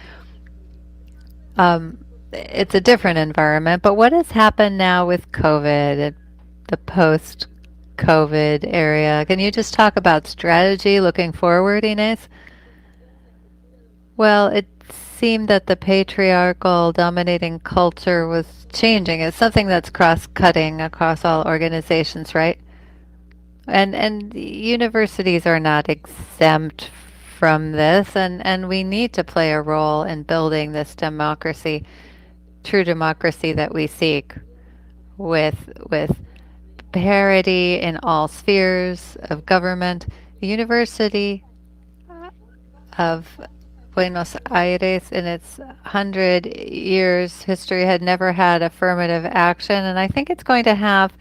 S8: It's a different environment, but what has happened now with COVID, the post-COVID area? Can you just talk about strategy looking forward, Ines? Well, it seemed that the patriarchal dominating culture was changing. It's something that's cross-cutting across all organizations, right? And universities are not exempt from this, and we need to play a role in building this democracy, true democracy that we seek, with parity in all spheres of government. The University of Buenos Aires, in its 100 years history, had never had affirmative action, and I think it's going to have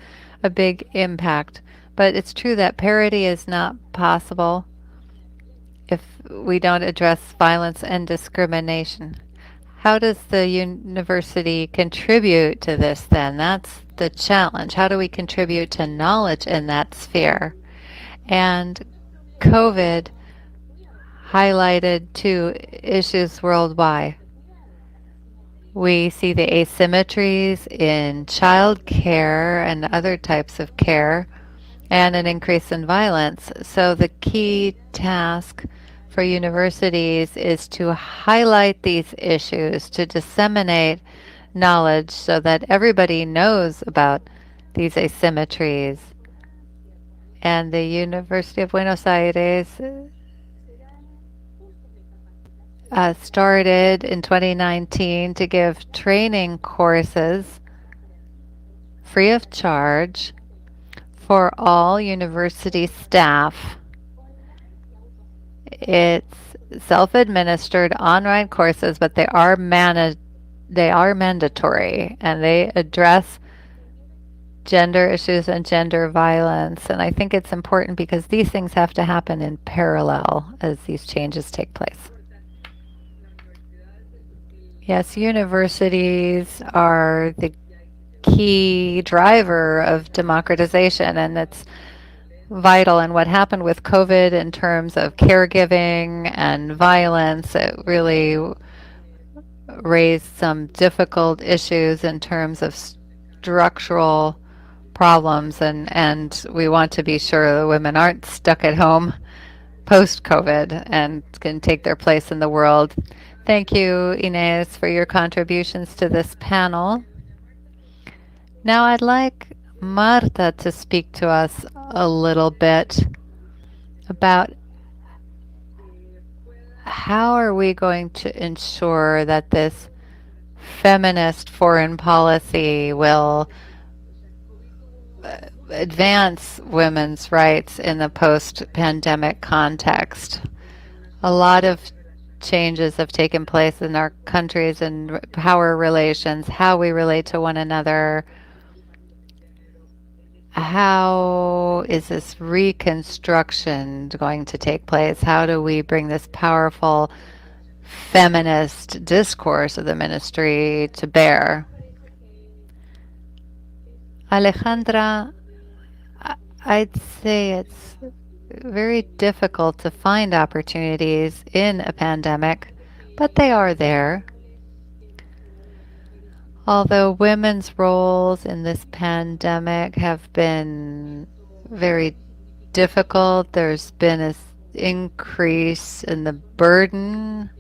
S8: a big impact. But it's true that parity is not possible if we don't address violence and discrimination. How does the university contribute to this then? That's the challenge. How do we contribute to knowledge in that sphere? And COVID highlighted two issues worldwide. We see the asymmetries in child care and other types of care, and an increase in violence. So the key task for universities is to highlight these issues, to disseminate knowledge so that everybody knows about these asymmetries. And the University of Buenos Aires started in 2019 to give training courses free of charge for all university staff. It's self-administered online courses, but they are mandatory, and they address gender issues and gender violence. And I think it's important because these things have to happen in parallel as these changes take place. Yes, universities are the key driver of democratization, and it's vital. And what happened with COVID in terms of caregiving and violence, it really raised some difficult issues in terms of structural problems, and we want to be sure the women aren't stuck at home post-COVID and can take their place in the world. Thank you, Inez, for your contributions to this panel. Now I'd like Marta to speak to us a little bit about how are we going to ensure that this feminist foreign policy will advance women's rights in the post-pandemic context. A lot of changes have taken place in our countries and power relations, how we relate to one another. How is this reconstruction going to take place? How do we bring this powerful feminist discourse of the ministry to bear? Alejandra, I'd say it's very difficult to find opportunities in a pandemic, but they are there. Although women's roles in this pandemic have been very difficult, there's been an increase in the burden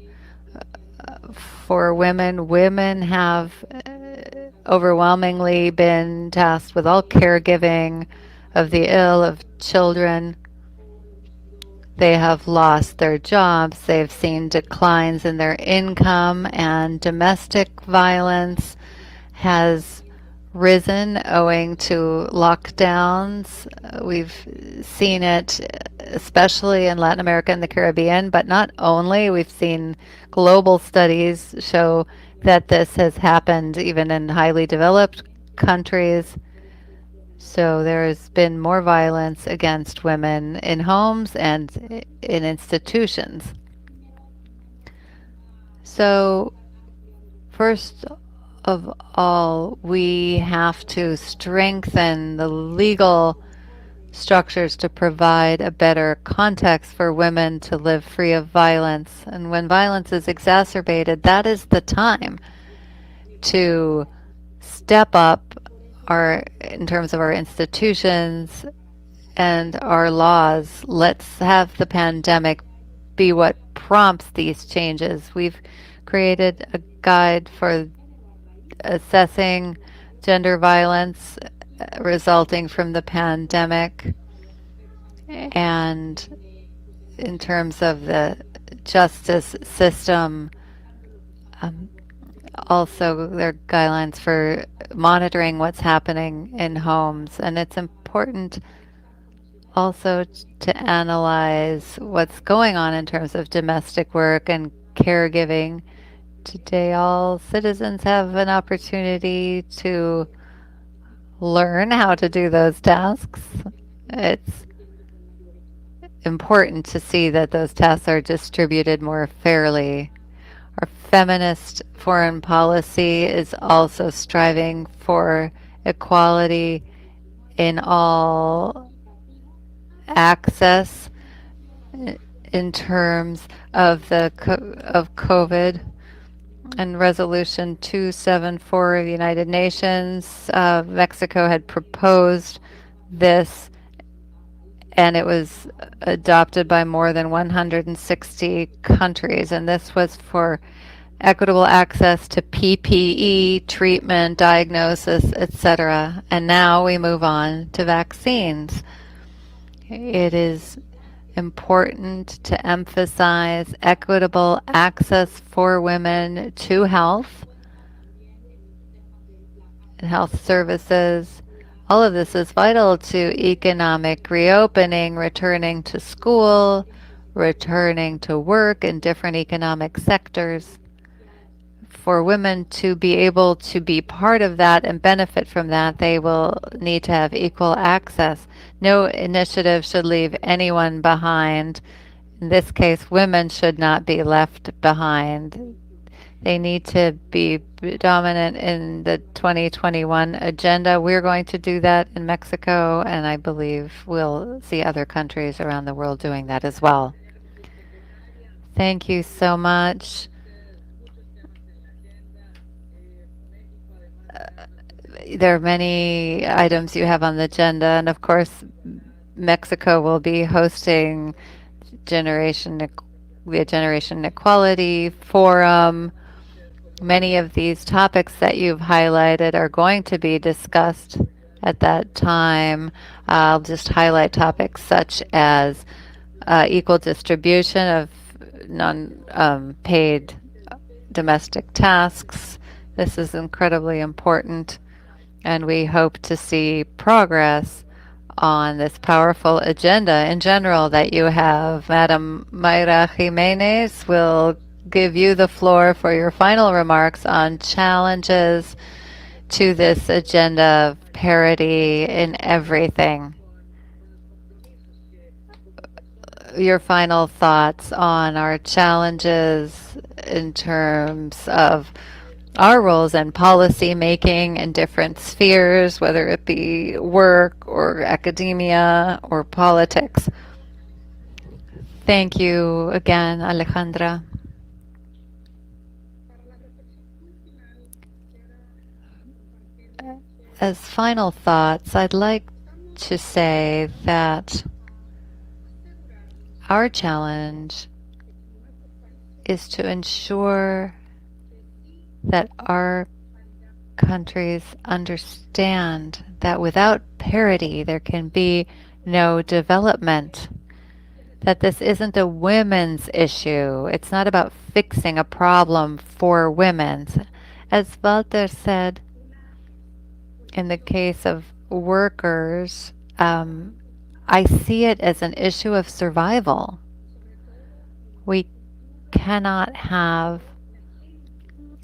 S8: for women. Women have overwhelmingly been tasked with all caregiving of the ill, of children. They have lost their jobs. They've seen declines in their income, and domestic violence has risen owing to lockdowns. We've seen it especially in Latin America and the Caribbean, but not only. We've seen global studies show that this has happened even in highly developed countries. So there's been more violence against women in homes and in institutions. So first of all, we have to strengthen the legal structures to provide a better context for women to live free of violence. And when violence is exacerbated, that is the time to step up in terms of our institutions and our laws. Let's have the pandemic be what prompts these changes. We've created a guide for assessing gender violence resulting from the pandemic, and in terms of the justice system, also there are guidelines for monitoring what's happening in homes. And it's important also to analyze what's going on in terms of domestic work and caregiving. Today, all citizens have an opportunity to learn how to do those tasks. It's important to see that those tasks are distributed more fairly. Our feminist foreign policy is also striving for equality in all access in terms of COVID. And Resolution 274 of the United Nations, Mexico had proposed this, and it was adopted by more than 160 countries. And this was for equitable access to PPE, treatment, diagnosis, etc. And now we move on to vaccines. It is important to emphasize equitable access for women to health and health services. All of this is vital to economic reopening, returning to school, returning to work in different economic sectors. For women to be able to be part of that and benefit from that, they will need to have equal access. No initiative should leave anyone behind. In this case, women should not be left behind. They need to be dominant in the 2021 agenda. We're going to do that in Mexico, and I believe we'll see other countries around the world doing that as well. Thank you so much. there are many items you have on the agenda, and of course, Mexico will be hosting the Generation Equality Forum. Many of these topics that you've highlighted are going to be discussed at that time. I'll just highlight topics such as equal distribution of non-paid domestic tasks. This is incredibly important, and we hope to see progress on this powerful agenda in general that you have. Madam Mayra Jimenez will give you the floor for your final remarks on challenges to this agenda of parity in everything. Your final thoughts on our challenges in terms of our roles in policy making in different spheres, whether it be work or academia or politics. Thank you again, Alejandra. As final thoughts, I'd like to say that our challenge is to ensure that our countries understand that without parity, there can be no development. That this isn't a women's issue. It's not about fixing a problem for women. As Walter said, in the case of workers, I see it as an issue of survival. We cannot have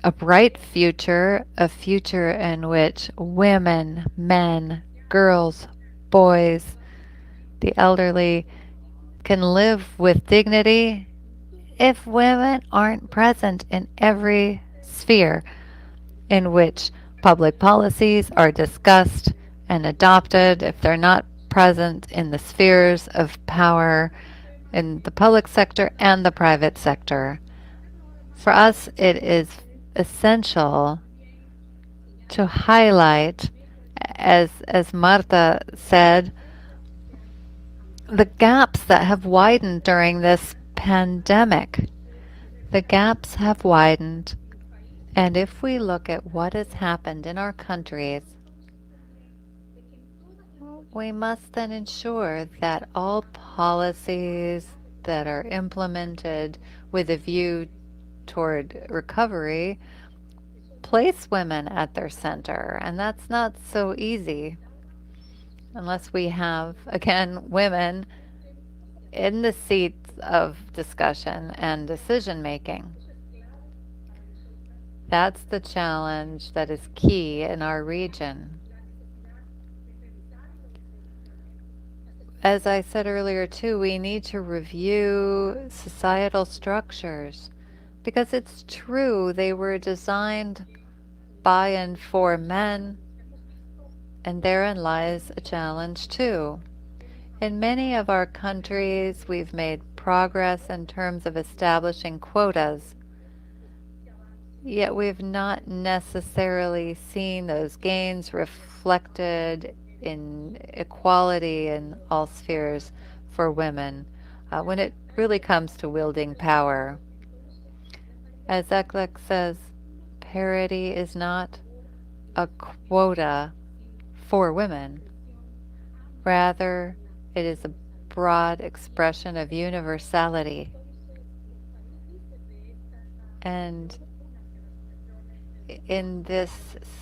S8: a bright future, a future in which women, men, girls, boys, the elderly can live with dignity if women aren't present in every sphere in which public policies are discussed and adopted, if they're not present in the spheres of power in the public sector and the private sector. For us, it is essential to highlight, as Marta said, the gaps that have widened during this pandemic. The gaps have widened, and if we look at what has happened in our countries, we must then ensure that all policies that are implemented with a view toward recovery place women at their center. And that's not so easy unless we have, again, women in the seats of discussion and decision making. That's the challenge that is key in our region. As I said earlier too, we need to review societal structures because it's true they were designed by and for men, and therein lies a challenge too. In many of our countries, we've made progress in terms of establishing quotas, yet we've not necessarily seen those gains reflected in equality in all spheres for women when it really comes to wielding power. As Eklek says, parity is not a quota for women. Rather, it is a broad expression of universality. And in this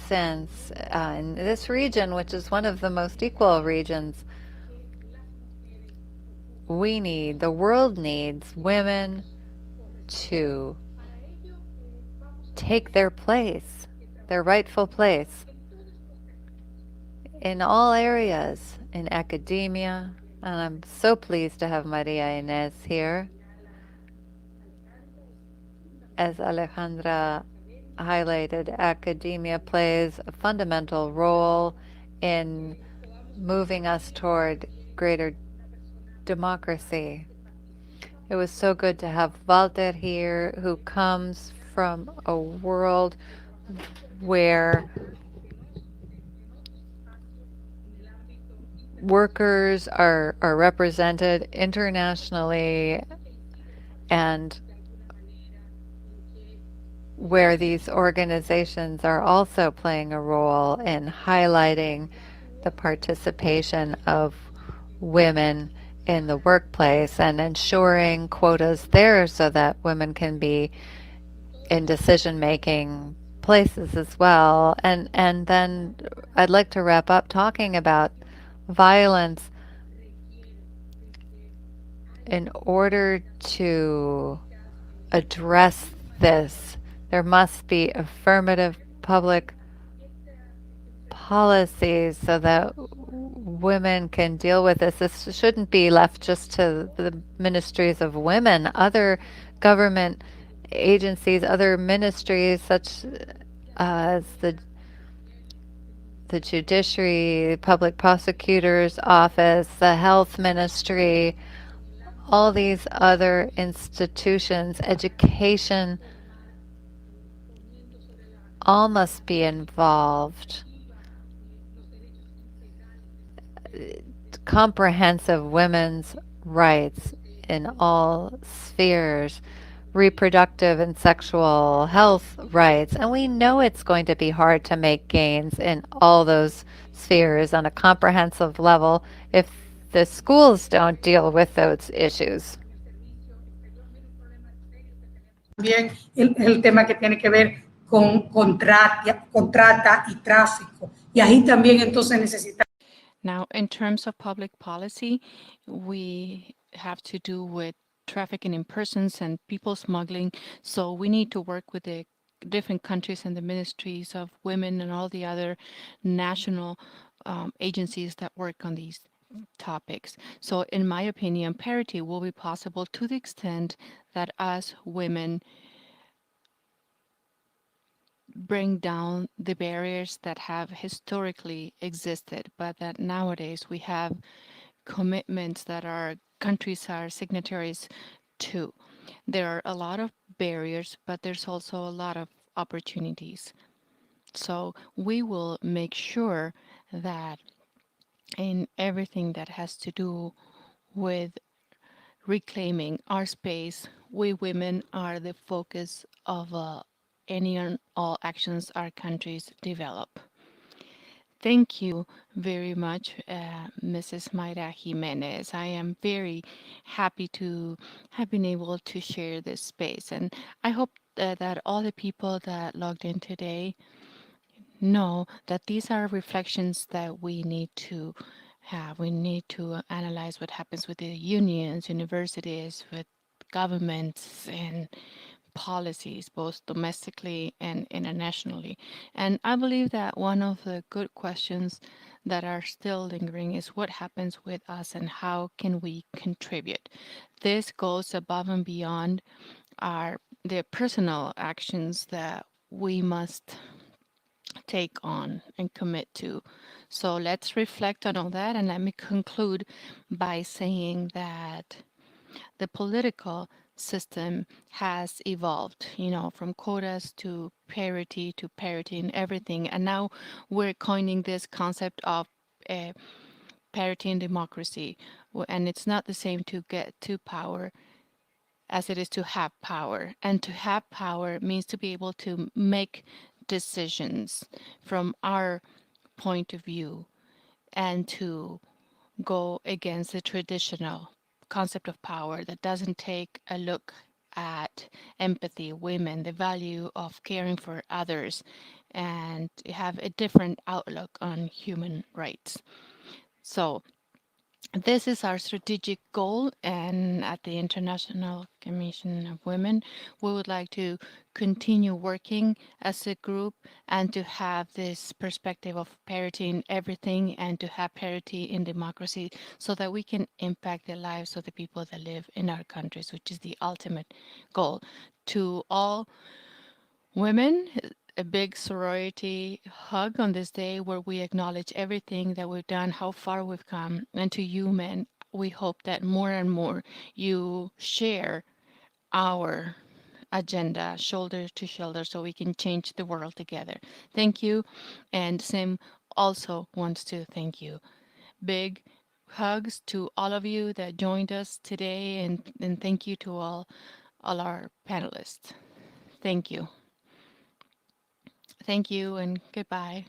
S8: sense, in this region, which is one of the most equal regions, the world needs women to take their place, their rightful place in all areas, in academia, and I'm so pleased to have Maria Inés here. As Alejandra highlighted, academia plays a fundamental role in moving us toward greater democracy. It was so good to have Walter here, who comes from a world where workers are represented internationally, and where these organizations are also playing a role in highlighting the participation of women in the workplace and ensuring quotas there so that women can be in decision-making places as well. And then I'd like to wrap up talking about violence. In order to address this, there must be affirmative public policies so that women can deal with this. This shouldn't be left just to the ministries of women. Other government agencies, other ministries such as the judiciary, public prosecutor's office, the health ministry, all these other institutions, education, all must be involved. Comprehensive women's rights in all spheres, reproductive and sexual health rights. And we know it's going to be hard to make gains in all those spheres on a comprehensive level if the schools don't deal with those issues.
S7: También el tema que tiene que ver con trata y tráfico. Y ahí también entonces necesitamos.
S10: Now, in terms of public policy, we have to do with trafficking in persons and people smuggling. So we need to work with the different countries and the ministries of women and all the other national agencies that work on these topics. So in my opinion, parity will be possible to the extent that us women bring down the barriers that have historically existed, but that nowadays we have commitments that our countries are signatories to. There are a lot of barriers, but there's also a lot of opportunities. So we will make sure that in everything that has to do with reclaiming our space, we women are the focus of any and all actions our countries develop. Thank you very much, Mrs. Mayra Jimenez. I am very happy to have been able to share this space. And I hope that all the people that logged in today know that these are reflections that we need to have. We need to analyze what happens with the unions, universities, with governments, and policies, both domestically and internationally. And I believe that one of the good questions that are still lingering is what happens with us and how can we contribute. This goes above and beyond the personal actions that we must take on and commit to. So let's reflect on all that, and let me conclude by saying that the political system has evolved, from quotas to parity in everything. And now we're coining this concept of parity in democracy. And it's not the same to get to power as it is to have power. And to have power means to be able to make decisions from our point of view and to go against the traditional concept of power that doesn't take a look at empathy, women, the value of caring for others, and have a different outlook on human rights. So this is our strategic goal, and at the International Commission of Women, we would like to continue working as a group and to have this perspective of parity in everything and to have parity in democracy so that we can impact the lives of the people that live in our countries, which is the ultimate goal. To all women, a big sorority hug on this day where we acknowledge everything that we've done, how far we've come. And to you men, we hope that more and more you share our agenda shoulder to shoulder so we can change the world together. Thank you. And Sim also wants to thank you. big hugs to all of you that joined us today, and thank you to all our panelists. Thank you. Thank you and goodbye.